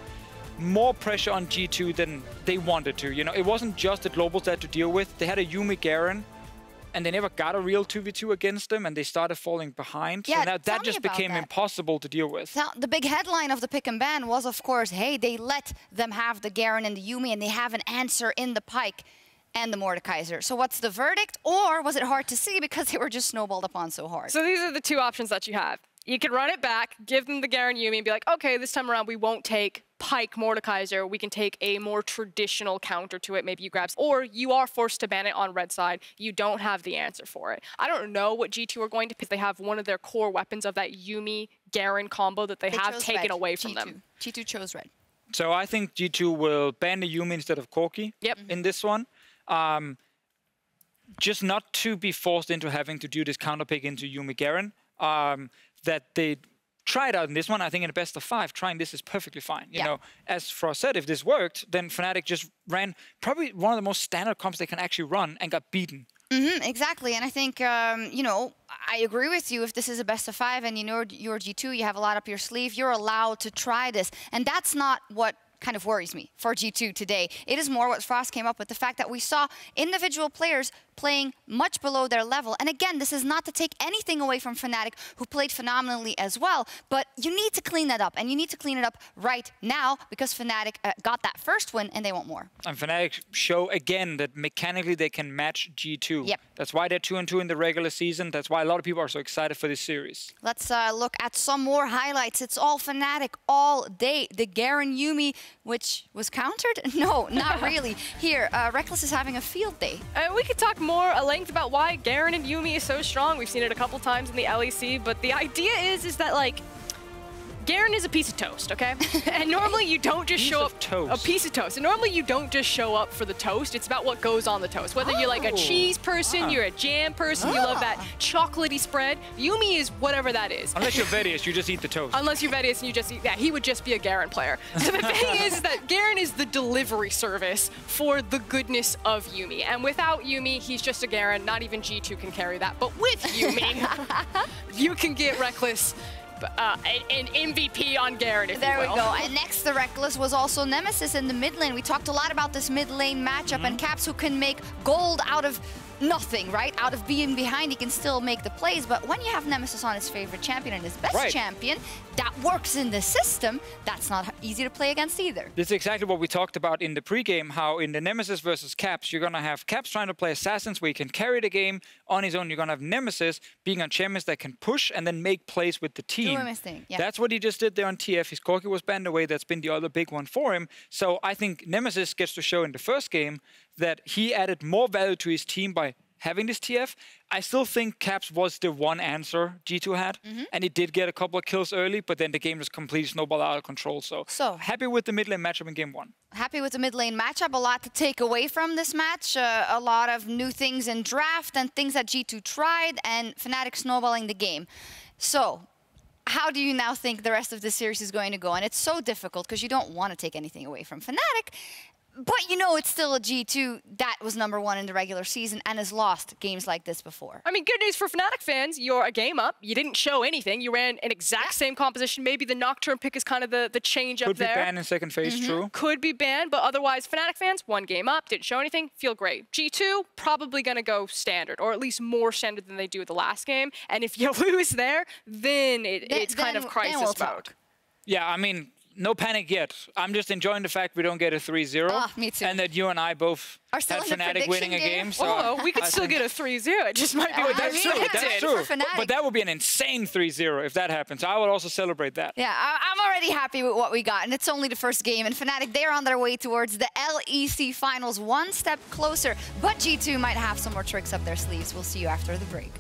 more pressure on G2 than they wanted to. You know, it wasn't just the globals they had to deal with. They had a Yuumi Garen, and they never got a real 2v2 against them, and they started falling behind. Yeah, so now that just became impossible to deal with. Now, the big headline of the pick and ban was, of course, hey, they let them have the Garen and the Yuumi, and they have an answer in the Pyke and the Mordekaiser. So what's the verdict? Or was it hard to see because they were just snowballed upon so hard? So these are the two options that you have. You can run it back, give them the Garen Yuumi, and be like, okay, this time around we won't take Pyke Mordekaiser. We can take a more traditional counter to it. Maybe you grab, or you are forced to ban it on red side. You don't have the answer for it. I don't know what G2 are going to pick. They have one of their core weapons of that Yuumi Garen combo that they have taken away from them. G2 chose red. So I think G2 will ban the Yuumi instead of Corki in this one. Just not to be forced into having to do this counter pick into Yuumi Garen. That they tried out in this one. I think in the best of 5, trying this is perfectly fine. You know, as Frost said, if this worked, then Fnatic just ran probably one of the most standard comps they can actually run and got beaten. Exactly, and I think, you know, I agree with you. If this is a best of 5 and you know you're G2, you have a lot up your sleeve, you're allowed to try this. And that's not what kind of worries me for G2 today. It is more what Frost came up with, the fact that we saw individual players playing much below their level. And again, this is not to take anything away from Fnatic, who played phenomenally as well, but you need to clean that up, and you need to clean it up right now because Fnatic got that first win and they want more. And Fnatic show again that mechanically they can match G2. Yep. That's why they're 2-2 in the regular season. That's why a lot of people are so excited for this series. Let's look at some more highlights. It's all Fnatic all day. The Garen Yuumi, which was countered? No, not really. Here, Rekkles is having a field day. We could talk more at length about why Garen and Yuumi is so strong. We've seen it a couple times in the LEC, but the idea is that, like, Garen is a piece of toast, okay? And normally you don't just show up a piece of toast. And normally you don't just show up for the toast. It's about what goes on the toast. Whether you're like a cheese person, you're a jam person, you love that chocolatey spread. Yuumi is whatever that is. Unless you're Vedius, you just eat the toast. Unless you're Vedius and you just eat that. He would just be a Garen player. So the thing is that Garen is the delivery service for the goodness of Yuumi. And without Yuumi, he's just a Garen. Not even G2 can carry that. But with Yuumi, you can get Rekkles. An MVP on Garen, if there you will. we go. And next to Rekkles was also Nemesis in the mid lane. We talked a lot about this mid lane matchup and Caps, who can make gold out of nothing, right? Out of being behind, he can still make the plays. But when you have Nemesis on his favorite champion and his best champion, that works in the system, that's not easy to play against either. This is exactly what we talked about in the pregame, how in the Nemesis versus Caps, you're going to have Caps trying to play Assassins where he can carry the game on his own. You're going to have Nemesis being on champions that can push and then make plays with the team. That's what he just did there on TF. His Corki was banned away. That's been the other big one for him. So I think Nemesis gets to show in the first game that he added more value to his team by having this TF. I still think Caps was the one answer G2 had, and he did get a couple of kills early, but then the game just completely snowballed out of control. So happy with the mid lane matchup in game 1. Happy with the mid lane matchup. A lot to take away from this match. A lot of new things in draft and things that G2 tried, and Fnatic snowballing the game. So how do you now think the rest of the series is going to go? And it's so difficult because you don't want to take anything away from Fnatic. But you know it's still a G2 that was #1 in the regular season and has lost games like this before. I mean, good news for Fnatic fans, you're a game up. You didn't show anything. You ran an exact same composition. Maybe the Nocturne pick is kind of the change up there. Could be banned in second phase, true. Could be banned, but otherwise, Fnatic fans, 1 game up, didn't show anything, feel great. G2, probably going to go standard, or at least more standard than they do the last game. And if you lose there, then it's kind of crisis mode. Yeah, I mean, no panic yet. I'm just enjoying the fact we don't get a 3-0. Me too. And that you and I both are still had in the Fnatic winning a game. So we could still get a 3-0. It just might be what that's true. That's true. But that would be an insane 3-0 if that happens. I would also celebrate that. Yeah, I'm already happy with what we got, and it's only the first game. And Fnatic, they're on their way towards the LEC finals, 1 step closer. But G2 might have some more tricks up their sleeves. We'll see you after the break.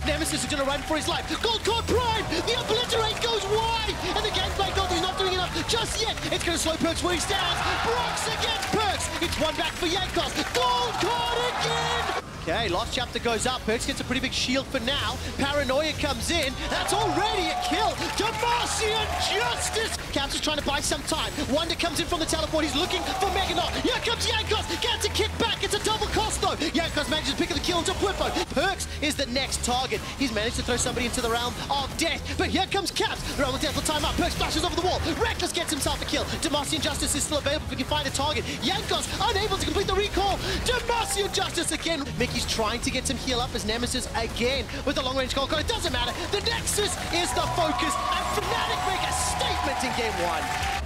Nemesis is going to run for his life. Gold card Prime! The Obliterate goes wide! And the Gangplank is not doing enough just yet. It's going to slow Perkz where he stands. Broxah gets Perkz. It's 1 back for Jankos. Gold card again! Okay, last chapter goes up. Perkz gets a pretty big shield for now. Paranoia comes in. That's already a kill. Deficio Justice! Caps is trying to buy some time. Wunder comes in from the teleport. He's looking for Meganot. Here comes Jankos. Gets a kick back. It's a double cost though. Jankos manages to pick up the kill into Bwipo. Perkz is the next target. He's managed to throw somebody into the realm of death. But here comes Caps. The realm of death will time out. Perkz flashes over the wall. Rekkles gets himself a kill. Deficio Justice is still available if we can find a target. Jankos unable to complete the recall. Deficio Justice again. Mikyx trying to get some heal up as Nemesis again with the long range gold card. It doesn't matter. The Nexus is the focus. And Fnatic make a statement in game 1.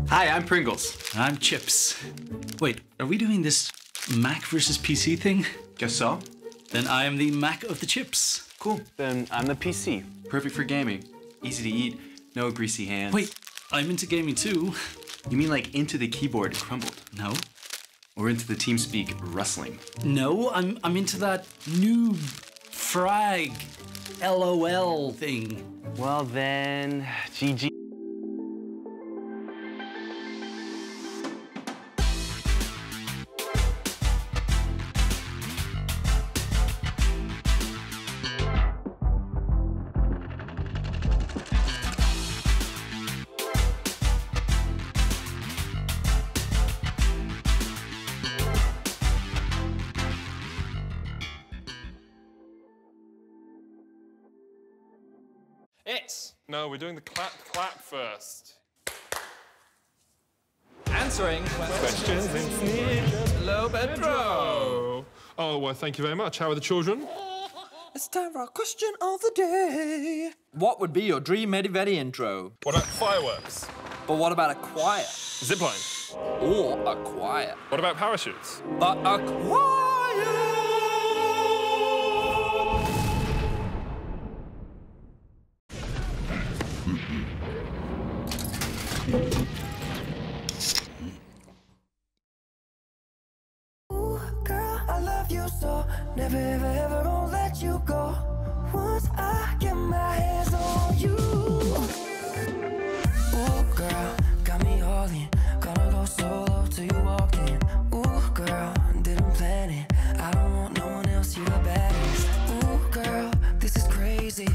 Hi, I'm Pringles. I'm Chips. Wait, are we doing this Mac versus PC thing? Guess so. Then I am the Mac of the chips. Cool. Then I'm the PC. Perfect for gaming. Easy to eat, no greasy hands. Wait, I'm into gaming too. You mean like into the keyboard crumbled? No. Or into the TeamSpeak rustling? No, I'm into that noob frag LOL thing. Well then, GG. No, we're doing the clap first. Answering questions in Hello, Pedro. Oh, well, thank you very much. How are the children? It's time for our question of the day. What would be your dream Medivedi intro? What about fireworks? But what about a choir? Zipline. Or a choir? What about parachutes? But a choir! Ooh, girl, I love you so. Never, ever, ever gonna let you go. Once I get my hands on you. Ooh, girl, got me all in. Gonna go solo till you walk in. Ooh, girl, didn't plan it. I don't want no one else, you the baddest. Ooh, girl, this is crazy.